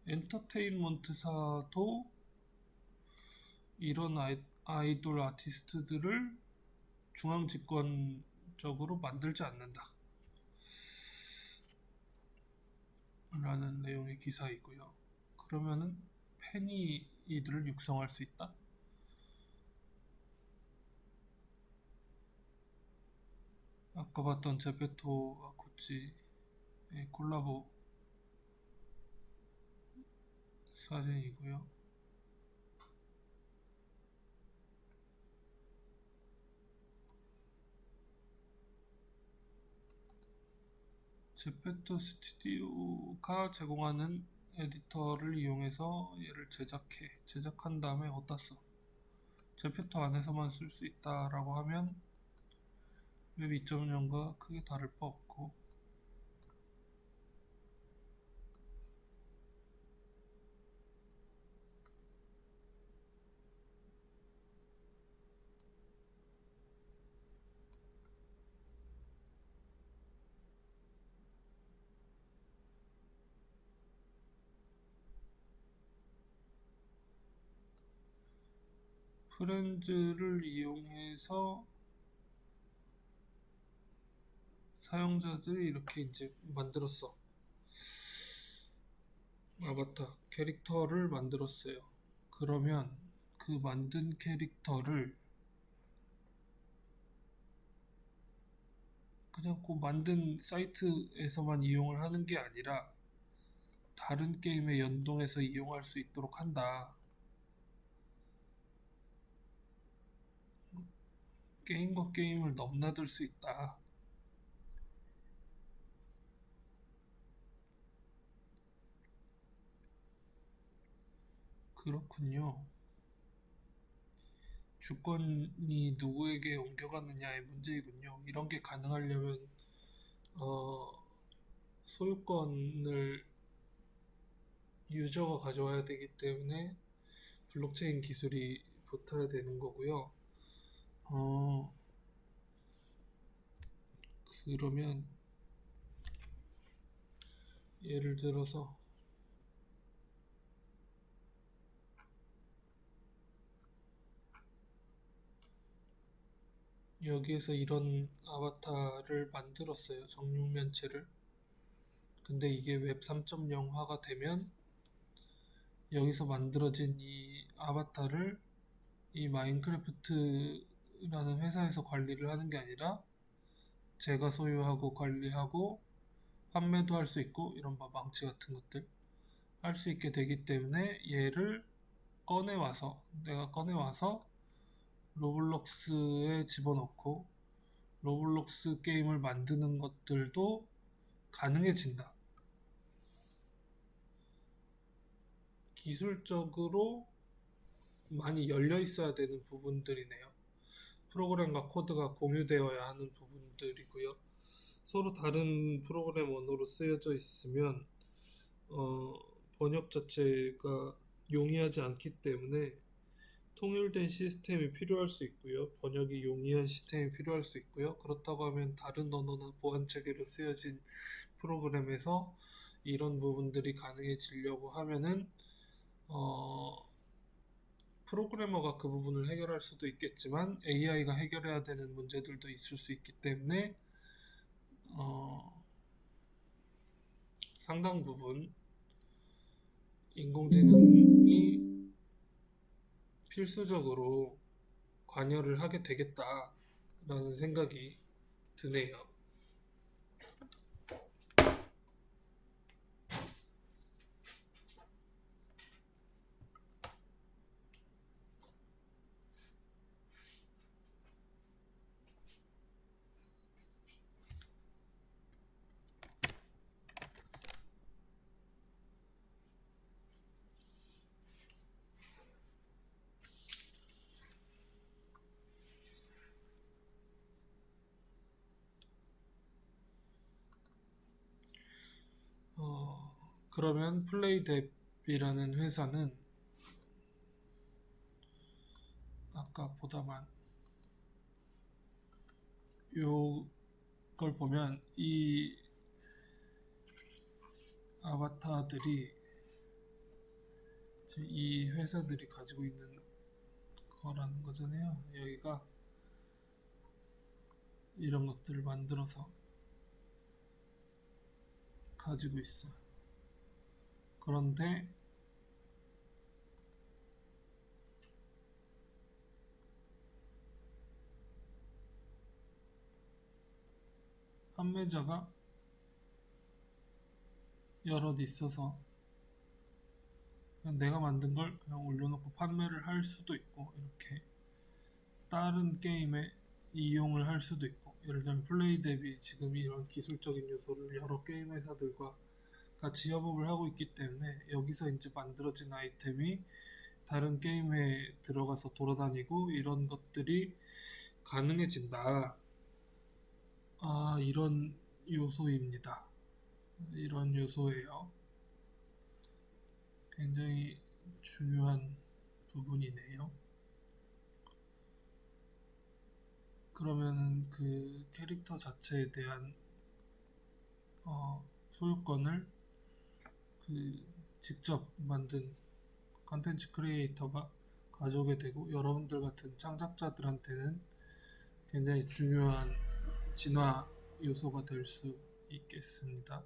[SPEAKER 1] 엔터테인먼트사도 이런 아이돌 아티스트들을 중앙 집권적으로 만들지 않는다 라는 내용의 기사이고요. 그러면은 팬이 이들을 육성할 수 있다? 아까 봤던 제페토 아쿠치의 콜라보 사진이고요. 제페토 스튜디오가 제공하는 에디터를 이용해서 얘를 제작한 다음에 어디다 써? 제페토 안에서만 쓸 수 있다라고 하면 웹 2.0과 크게 다를 바 없고, 프렌즈를 이용해서 사용자들이 이렇게 이제 만들었어. 아바타 캐릭터를 만들었어요. 그러면 그 만든 캐릭터를 그냥 그 만든 사이트에서만 이용을 하는 게 아니라 다른 게임에 연동해서 이용할 수 있도록 한다. 게임과 게임을 넘나들 수 있다. 그렇군요. 주권이 누구에게 옮겨가느냐의 문제이군요. 이런 게 가능하려면 소유권을 유저가 가져와야 되기 때문에 블록체인 기술이 붙어야 되는 거고요. 그러면 예를 들어서 여기에서 이런 아바타를 만들었어요. 정육면체를. 근데 이게 웹 3.0화가 되면 여기서 만들어진 이 아바타를 이 마인크래프트라는 회사에서 관리를 하는 게 아니라 제가 소유하고 관리하고 판매도 할 수 있고 이런 망치 같은 것들 할 수 있게 되기 때문에 얘를 내가 꺼내와서 로블록스에 집어넣고 로블록스 게임을 만드는 것들도 가능해진다. 기술적으로 많이 열려 있어야 되는 부분들이네요. 프로그램과 코드가 공유되어야 하는 부분들이고요. 서로 다른 프로그램 언어로 쓰여져 있으면 번역 자체가 용이하지 않기 때문에 통일된 시스템이 필요할 수 있고요. 번역이 용이한 시스템이 필요할 수 있고요. 그렇다고 하면 다른 언어나 보안 체계로 쓰여진 프로그램에서 이런 부분들이 가능해지려고 하면은 프로그래머가 그 부분을 해결할 수도 있겠지만 AI가 해결해야 되는 문제들도 있을 수 있기 때문에 상당 부분 인공지능이 필수적으로 관여를 하게 되겠다라는 생각이 드네요. 그러면 플레이뎁이라는 회사는 아까 보다만 요걸 보면 이 아바타들이 이 회사들이 가지고 있는 거라는 거잖아요. 여기가 이런 것들을 만들어서 가지고 있어요. 그런데 판매자가 여럿 있어서 그냥 내가 만든 걸 그냥 올려놓고 판매를 할 수도 있고 이렇게 다른 게임에 이용을 할 수도 있고 예를 들면 플레이 대비 지금 이런 기술적인 요소를 여러 게임 회사들과 같이 협업을 하고 있기 때문에 여기서 이제 만들어진 아이템이 다른 게임에 들어가서 돌아다니고 이런 것들이 가능해진다. 이런 요소입니다. 이런 요소예요. 굉장히 중요한 부분이네요. 그러면 그 캐릭터 자체에 대한 소유권을 그 직접 만든 컨텐츠 크리에이터가 가져오게 되고 여러분들 같은 창작자들한테는 굉장히 중요한 진화 요소가 될 수 있겠습니다.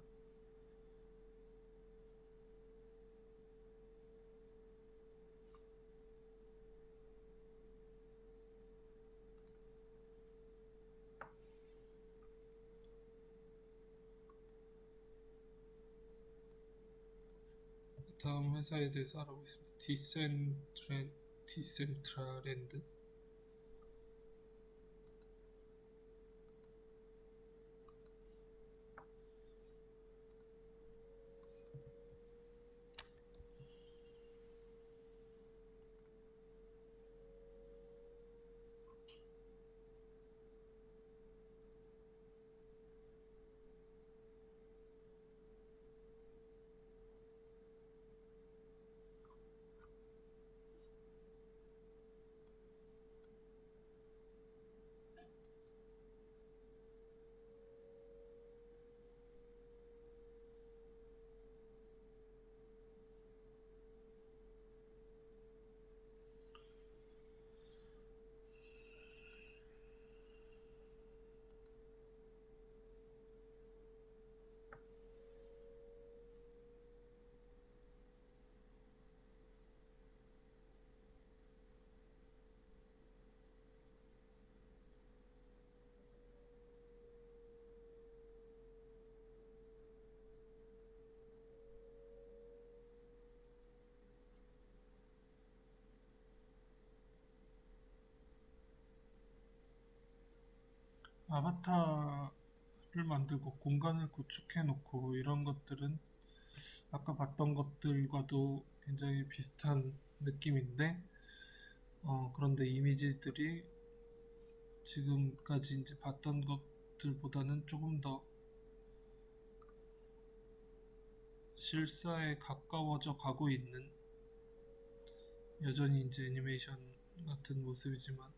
[SPEAKER 1] 다음 회사에 대해서 알아보겠습니다. 디센트라랜드. 아바타를 만들고 공간을 구축해 놓고 이런 것들은 아까 봤던 것들과도 굉장히 비슷한 느낌인데 그런데 이미지들이 지금까지 이제 봤던 것들보다는 조금 더 실사에 가까워져 가고 있는 여전히 이제 애니메이션 같은 모습이지만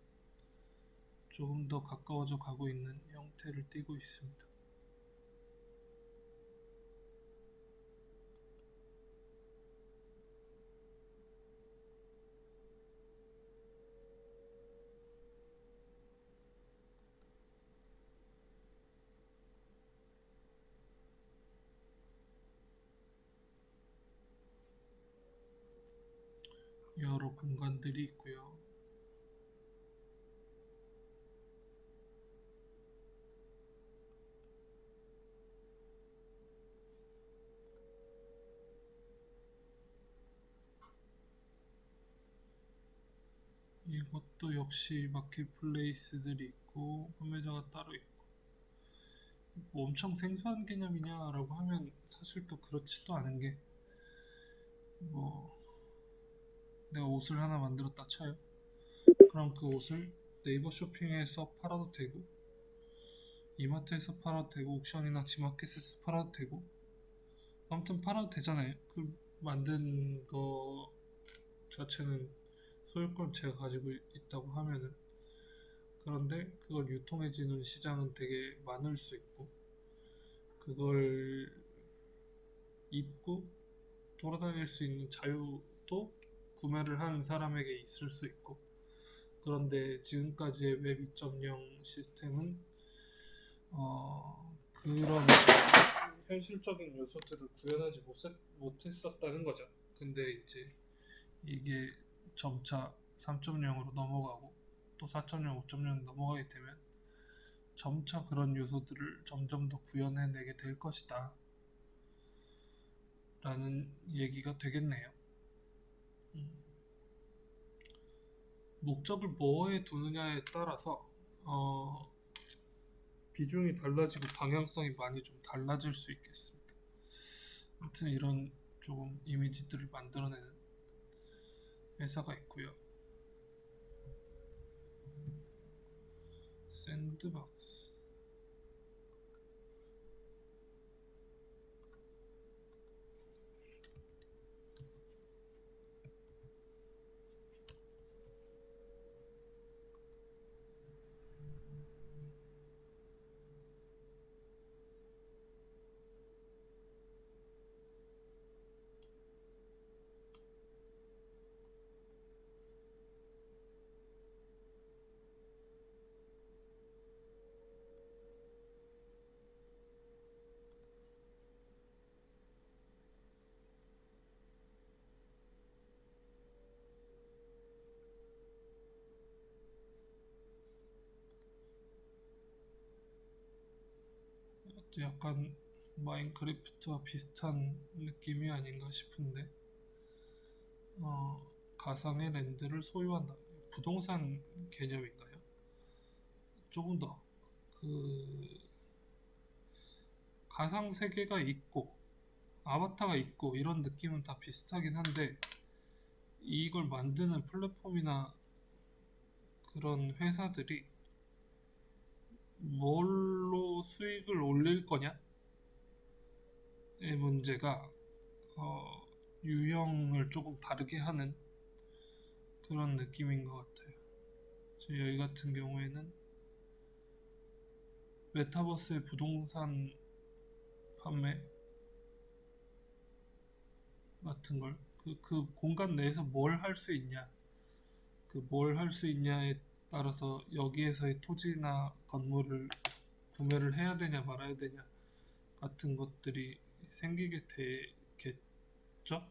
[SPEAKER 1] 조금 더 가까워져 가고 있는 형태를 띠고 있습니다. 여러 공간들이 있고요. 이것도 역시 마켓플레이스들이 있고 판매자가 따로 있고 뭐 엄청 생소한 개념이냐라고 하면 사실 또 그렇지도 않은 게 뭐 내가 옷을 하나 만들었다 쳐요. 그럼 그 옷을 네이버 쇼핑에서 팔아도 되고 이마트에서 팔아도 되고 옥션이나 지마켓에서 팔아도 되고 아무튼 팔아도 되잖아요. 그 만든 거 자체는 소유권 제가 가지고 있다고 하면은 그런데 그걸 유통해지는 시장은 되게 많을 수 있고 그걸 입고 돌아다닐 수 있는 자유도 구매를 한 사람에게 있을 수 있고 그런데 지금까지의 웹 2.0 시스템은 그런 현실적인 요소들을 구현하지 못했었다는 거죠. 근데 이제 이게 점차 3.0으로 넘어가고 또 4.0, 5.0 넘어가게 되면 점차 그런 요소들을 점점 더 구현해내게 될 것이다 라는 얘기가 되겠네요. 목적을 뭐에 두느냐에 따라서 비중이 달라지고 방향성이 많이 좀 달라질 수 있겠습니다. 아무튼 이런 조금 이미지들을 만들어내는 회사가 있고요. 샌드박스. 약간 마인크래프트와 비슷한 느낌이 아닌가 싶은데, 가상의 랜드를 소유한다. 부동산 개념인가요? 조금 더 그 가상 세계가 있고 아바타가 있고 이런 느낌은 다 비슷하긴 한데, 이걸 만드는 플랫폼이나 그런 회사들이 뭘로 수익을 올릴 거냐의 문제가 유형을 조금 다르게 하는 그런 느낌인 것 같아요. 여기 같은 경우에는 메타버스의 부동산 판매 같은 걸, 그 공간 내에서 뭘 할 수 있냐, 그 뭘 할 수 있냐에 따라서 여기에서의 토지나 건물을 구매를 해야 되냐 말아야 되냐 같은 것들이 생기게 되겠죠?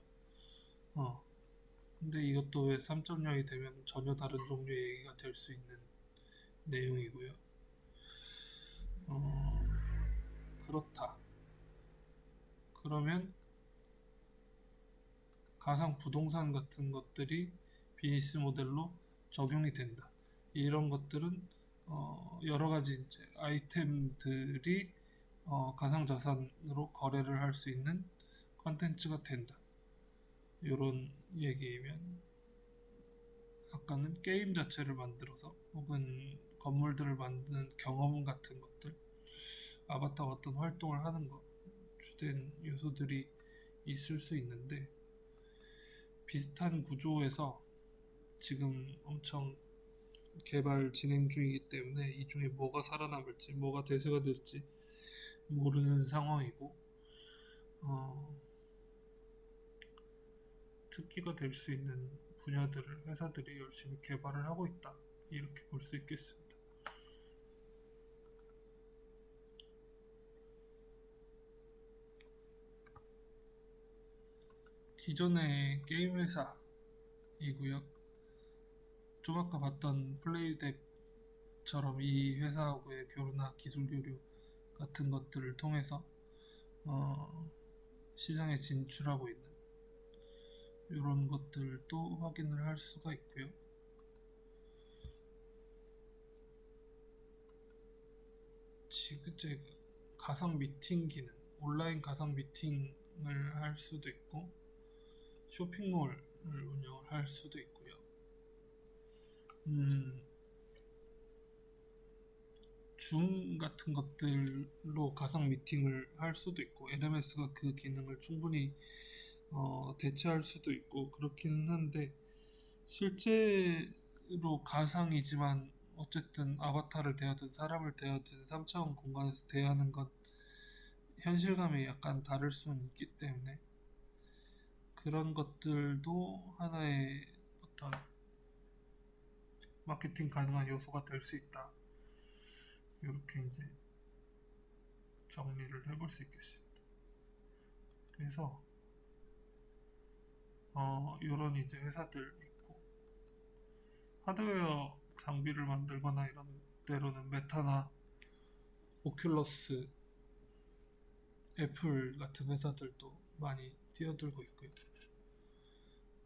[SPEAKER 1] 근데 이것도 왜 3.0이 되면 전혀 다른 종류의 얘기가 될 수 있는 내용이고요. 그렇다. 그러면 가상 부동산 같은 것들이 비즈니스 모델로 적용이 된다. 이런 것들은 여러 가지 이제 아이템들이 가상 자산으로 거래를 할 수 있는 컨텐츠가 된다. 이런 얘기이면, 아까는 게임 자체를 만들어서 혹은 건물들을 만드는 경험 같은 것들, 아바타 어떤 활동을 하는 것, 주된 요소들이 있을 수 있는데, 비슷한 구조에서 지금 엄청 개발 진행 중이기 때문에 이 중에 뭐가 살아남을지 뭐가 대세가 될지 모르는 상황이고, 특기가 될 수 있는 분야들을 회사들이 열심히 개발을 하고 있다, 이렇게 볼 수 있겠습니다. 기존의 게임 회사이고요. 좀 아까 봤던 플레이덱처럼 이 회사하고의 교류나 기술 교류 같은 것들을 통해서 시장에 진출하고 있는 이런 것들도 확인을 할 수가 있고요. 지그재그 가상 미팅 기능, 온라인 가상 미팅을 할 수도 있고 쇼핑몰을 운영을 할 수도 있고요. 줌 같은 것들로 가상 미팅을 할 수도 있고, LMS가 그 기능을 충분히 대체할 수도 있고 그렇기는 한데, 실제로 가상이지만 어쨌든 아바타를 대하든 사람을 대하든 3차원 공간에서 대하는 건 현실감이 약간 다를 수는 있기 때문에, 그런 것들도 하나의 어떤 마케팅 가능한 요소가 될 수 있다. 이렇게 이제 정리를 해볼 수 있겠습니다. 그래서 이런 이제 회사들 있고, 하드웨어 장비를 만들거나 이런 데로는 메타나 오큘러스, 애플 같은 회사들도 많이 뛰어들고 있고요.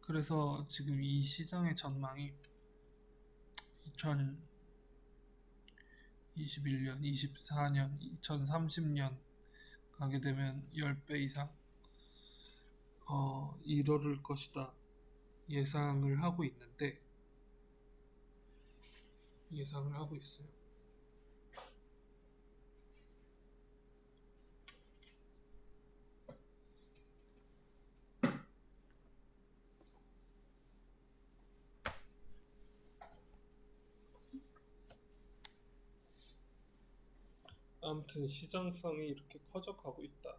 [SPEAKER 1] 그래서 지금 이 시장의 전망이 21년, 24년, 2030년 가게 되면 10배 이상 이뤄를 것이다 예상을 하고 있는데 예상을 하고 있어요. 아무튼 시장성이 이렇게 커져가고 있다.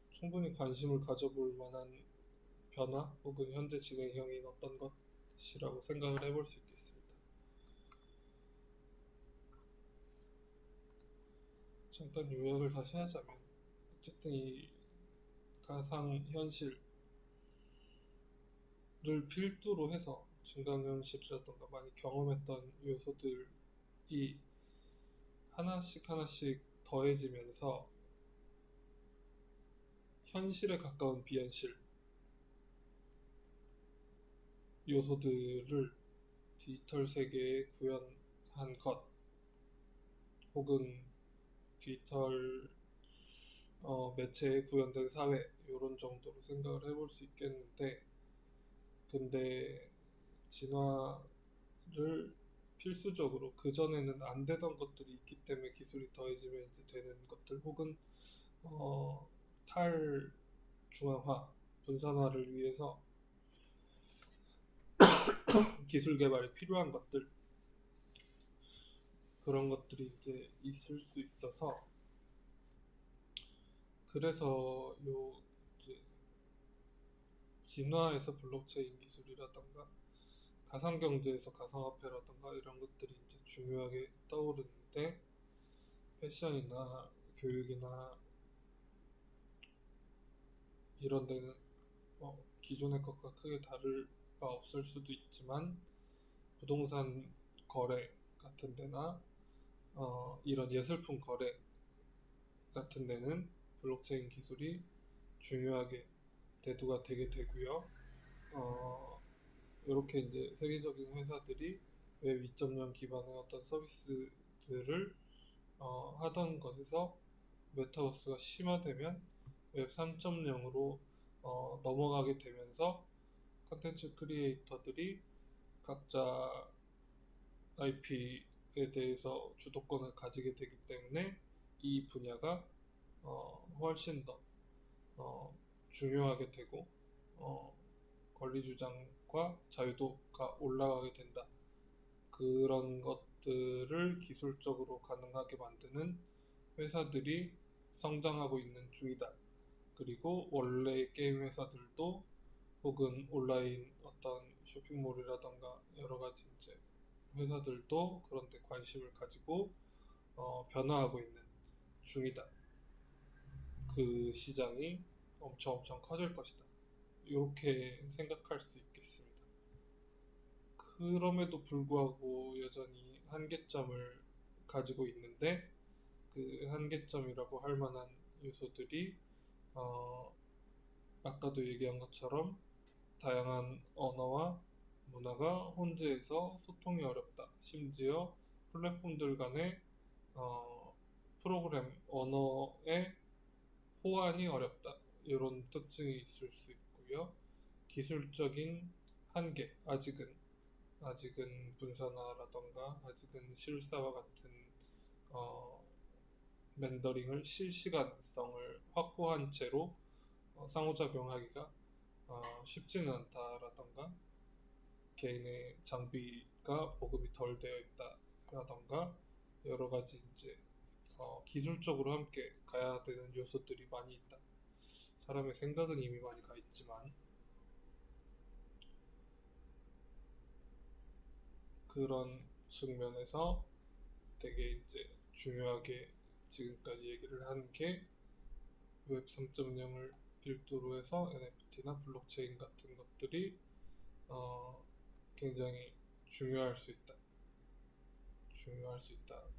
[SPEAKER 1] 충분히 관심을 가져볼 만한 변화 혹은 현재 진행형인 어떤 것이라고 생각을 해볼 수 있겠습니다. 잠깐 요약을 다시 하자면 어쨌든 이 가상현실을 필두로 해서 증강현실이라던가 많이 경험했던 요소들이 하나씩 더해지면서 현실에 가까운 비현실 요소들을 디지털 세계에 구현한 것 혹은 디지털 매체에 구현된 사회 이런 정도로 생각을 해볼 수 있겠는데 근데 진화를 필수적으로 그전에는 안 되던 것들이 있기 때문에 기술이 더해지면 이제 되는 것들 혹은 탈중앙화 분산화를 위해서 기술 개발이 필요한 것들 그런 것들이 이제 있을 수 있어서 그래서 요 이제 진화에서 블록체인 기술이라던가 가상경제에서 가상화폐라던가 이런 것들이 이제 중요하게 떠오르는데 패션이나 교육이나 이런 데는 기존의 것과 크게 다를 바 없을 수도 있지만 부동산 거래 같은 데나 이런 예술품 거래 같은 데는 블록체인 기술이 중요하게 대두가 되게 되고요. 이렇게 이제 세계적인 회사들이 웹 2.0 기반의 어떤 서비스들을 하던 것에서 메타버스가 심화되면 웹 3.0으로 넘어가게 되면서 컨텐츠 크리에이터들이 각자 IP에 대해서 주도권을 가지게 되기 때문에 이 분야가 훨씬 더 중요하게 되고 권리주장과 자유도가 올라가게 된다. 그런 것들을 기술적으로 가능하게 만드는 회사들이 성장하고 있는 중이다. 그리고 원래 게임 회사들도 혹은 온라인 어떤 쇼핑몰이라던가 여러 가지 이제 회사들도 그런 데 관심을 가지고 변화하고 있는 중이다. 그 시장이 엄청 커질 것이다. 이렇게 생각할 수 있겠습니다. 그럼에도 불구하고 여전히 한계점을 가지고 있는데 그 한계점이라고 할 만한 요소들이 아까도 얘기한 것처럼 다양한 언어와 문화가 혼재해서 소통이 어렵다. 심지어 플랫폼들 간의 프로그램 언어의 호환이 어렵다. 이런 특징이 있을 수 있고요. 기술적인 한계, 아직은 분산화라던가 아직은 실사와 같은 렌더링을 실시간성을 확보한 채로 상호작용하기가 쉽지는 않다라던가 개인의 장비가 보급이 덜 되어 있다라던가 여러 가지 이제 기술적으로 함께 가야 되는 요소들이 많이 있다. 사람의 생각은 이미 많이 가 있지만 그런 측면에서 되게 이제 중요하게 지금까지 얘기를 한 게 웹 3.0을 필두로 해서 NFT나 블록체인 같은 것들이 굉장히 중요할 수 있다.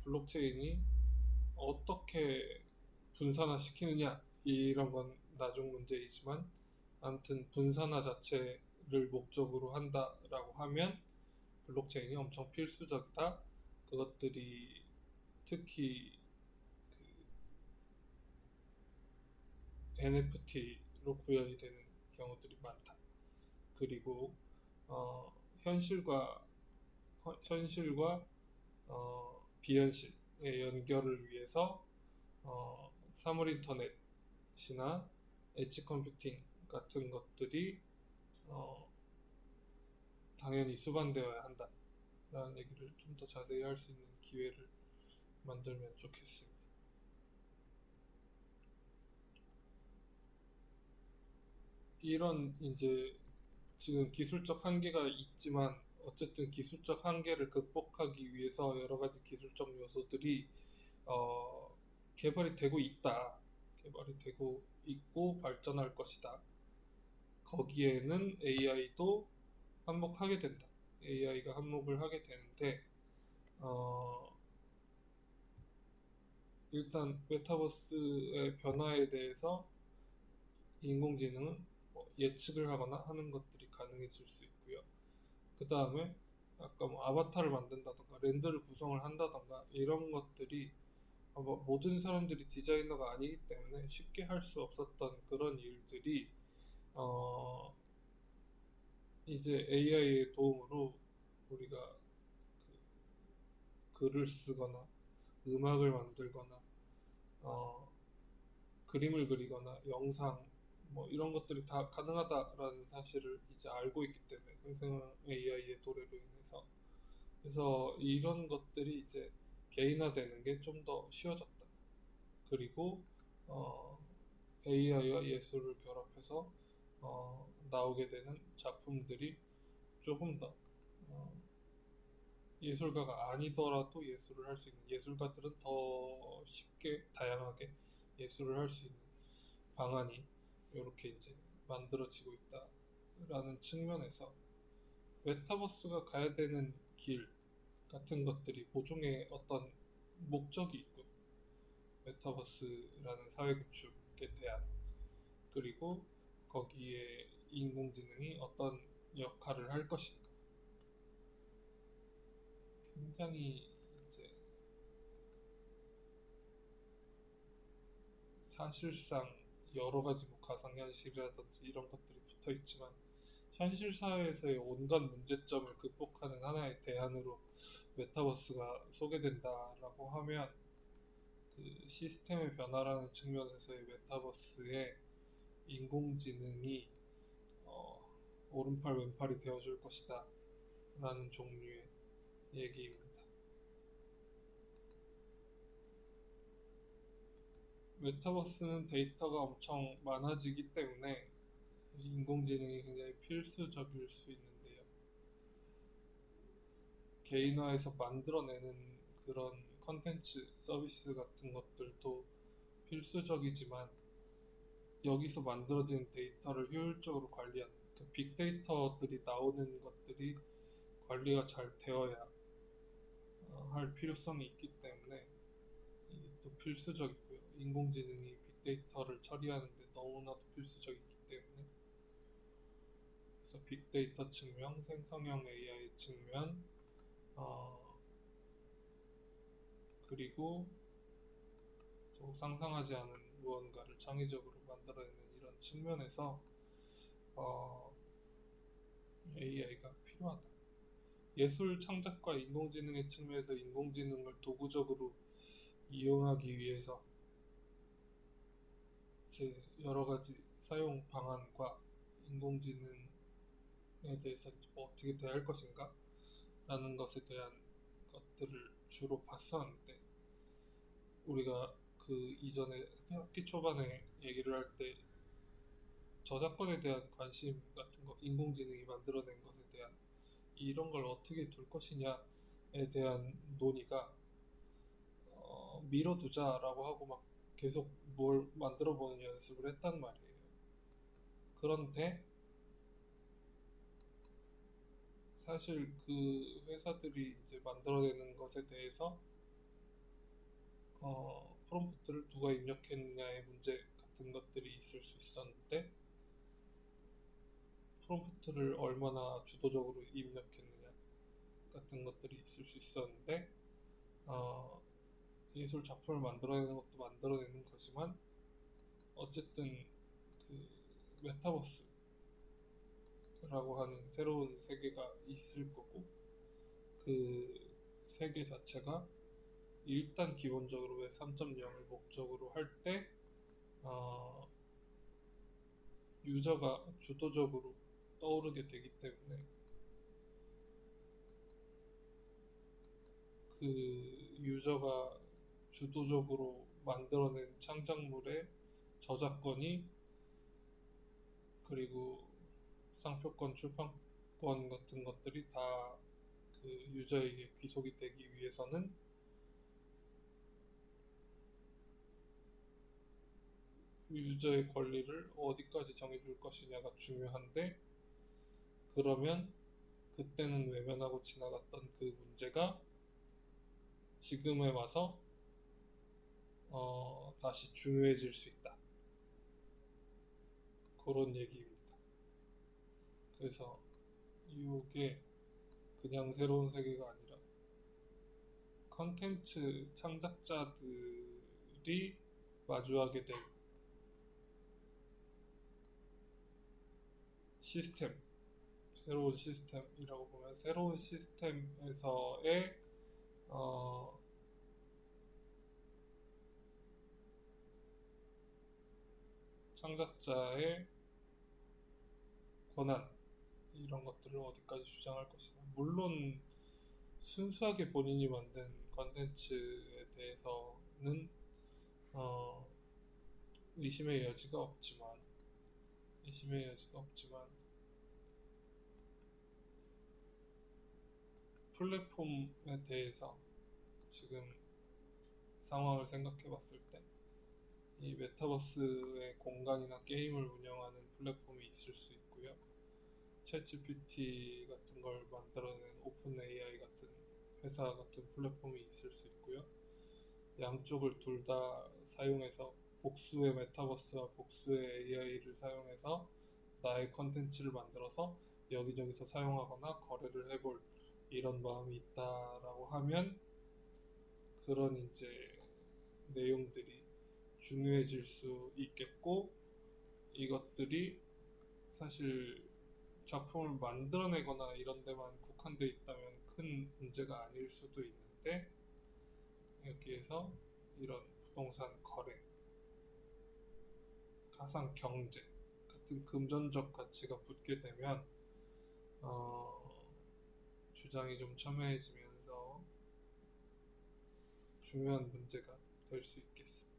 [SPEAKER 1] 블록체인이 어떻게 분산화 시키느냐 이런 건 나중 문제이지만 아무튼 분산화 자체를 목적으로 한다라고 하면 블록체인이 엄청 필수적이다. 그것들이 특히 NFT로 구현이 되는 경우들이 많다. 그리고 어, 현실과 현실과 비현실의 연결을 위해서 사물 인터넷이나 엣지 컴퓨팅 같은 것들이 어, 당연히 수반되어야 한다라는 얘기를 좀 더 자세히 할 수 있는 기회를 만들면 좋겠습니다. 이런 이제 지금 기술적 한계가 있지만 어쨌든 기술적 한계를 극복하기 위해서 여러 가지 기술적 요소들이 어, 개발이 되고 있다. 개발이 되고 있고 발전할 것이다. 거기에는 AI도 한몫하게 된다. AI가 한몫을 하게 되는데 일단 메타버스의 변화에 대해서 인공지능은 뭐 예측을 하거나 하는 것들이 가능해질 수 있고요. 그 다음에 아까 뭐 아바타를 만든다던가 렌더를 구성을 한다던가 이런 것들이 뭐 모든 사람들이 디자이너가 아니기 때문에 쉽게 할 수 없었던 그런 일들이 이제 AI의 도움으로 우리가 글을 쓰거나 음악을 만들거나 그림을 그리거나 영상 뭐 이런 것들이 다 가능하다라는 사실을 이제 알고 있기 때문에 생성형 AI의 도래로 인해서 그래서 이런 것들이 이제 개인화되는 게 좀 더 쉬워졌다. 그리고 AI와 예술을 결합해서 나오게 되는 작품들이 조금 더 예술가가 아니더라도 예술을 할 수 있는 예술가들은 더 쉽게 다양하게 예술을 할 수 있는 방안이 이렇게 이제 만들어지고 있다라는 측면에서 메타버스가 가야 되는 길 같은 것들이 모종의 어떤 목적이 있고 메타버스라는 사회 구축에 대한 그리고 거기에 인공지능이 어떤 역할을 할 것인가 굉장히 이제 사실상 여러 가지 뭐 가상현실이라든지 이런 것들이 붙어 있지만 현실 사회에서의 온갖 문제점을 극복하는 하나의 대안으로 메타버스가 소개된다라고 하면 그 시스템의 변화라는 측면에서의 메타버스에 인공지능이 오른팔 왼팔이 되어줄 것이다 라는 종류의 얘기입니다. 메타버스는 데이터가 엄청 많아지기 때문에 인공지능이 굉장히 필수적일 수 있는데요. 개인화해서 만들어내는 그런 컨텐츠, 서비스 같은 것들도 필수적이지만 여기서 만들어진 데이터를 효율적으로 관리하는 그 빅데이터들이 나오는 것들이 관리가 잘 되어야 할 필요성이 있기 때문에 이게 또 필수적이고요. 인공지능이 빅데이터를 처리하는데 너무나도 필수적이기 때문에 그래서 빅데이터 측면, 생성형 AI 측면, 그리고 또 상상하지 않은 무언가를 창의적으로 만들어내는 이런 측면에서 AI가 필요하다. 예술 창작과 인공지능의 측면에서 인공지능을 도구적으로 이용하기 위해서 제 여러 가지 사용 방안과 인공지능에 대해서 뭐 어떻게 대할 것인가 라는 것에 대한 것들을 주로 봤었는데 우리가 그 이전에 학기 초반에 얘기를 할 때 저작권에 대한 관심 같은 거 인공지능이 만들어낸 것에 대한 이런 걸 어떻게 둘 것이냐에 대한 논의가 미뤄두자라고 하고 막 계속 뭘 만들어 보는 연습을 했단 말이에요. 그런데 사실 그 회사들이 이제 만들어내는 것에 대해서 프롬프트를 누가 입력했느냐의 문제 같은 것들이 있을 수 있었는데 프롬프트를 얼마나 주도적으로 입력했느냐 같은 것들이 있을 수 있었는데 어, 예술 작품을 만들어내는 것도 만들어내는 거지만 어쨌든 그 메타버스라고 하는 새로운 세계가 있을 거고 그 세계 자체가 일단 기본적으로 웹 3.0을 목적으로 할 때 유저가 주도적으로 떠오르게 되기 때문에 그 유저가 주도적으로 만들어낸 창작물의 저작권이 그리고 상표권, 출판권 같은 것들이 다 그 유저에게 귀속이 되기 위해서는 유저의 권리를 어디까지 정해줄 것이냐가 중요한데 그러면 그때는 외면하고 지나갔던 그 문제가 지금에 와서 다시 중요해질 수 있다. 그런 얘기입니다. 그래서 이게 그냥 새로운 세계가 아니라 컨텐츠 창작자들이 마주하게 될 시스템, 새로운 시스템이라고 보면 새로운 시스템에서의 창작자의 권한 이런 것들을 어디까지 주장할 것이냐. 물론 순수하게 본인이 만든 컨텐츠에 대해서는 의심의 여지가 없지만 플랫폼에 대해서 지금 상황을 생각해 봤을 때 이 메타버스의 공간이나 게임을 운영하는 플랫폼이 있을 수 있고요. 챗GPT 같은 걸 만들어낸 오픈 AI 같은 회사 같은 플랫폼이 있을 수 있고요. 양쪽을 둘 다 사용해서 복수의 메타버스와 복수의 AI를 사용해서 나의 컨텐츠를 만들어서 여기저기서 사용하거나 거래를 해볼 이런 마음이 있다라고 하면 그런 이제 내용들이 중요해질 수 있겠고 이것들이 사실 작품을 만들어내거나 이런 데만 국한되어 있다면 큰 문제가 아닐 수도 있는데 여기에서 이런 부동산 거래, 가상 경제 같은 금전적 가치가 붙게 되면 주장이 좀 첨예해지면서 중요한 문제가 될 수 있겠습니다.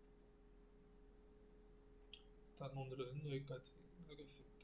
[SPEAKER 1] 일단 오늘은 여기까지 하겠습니다.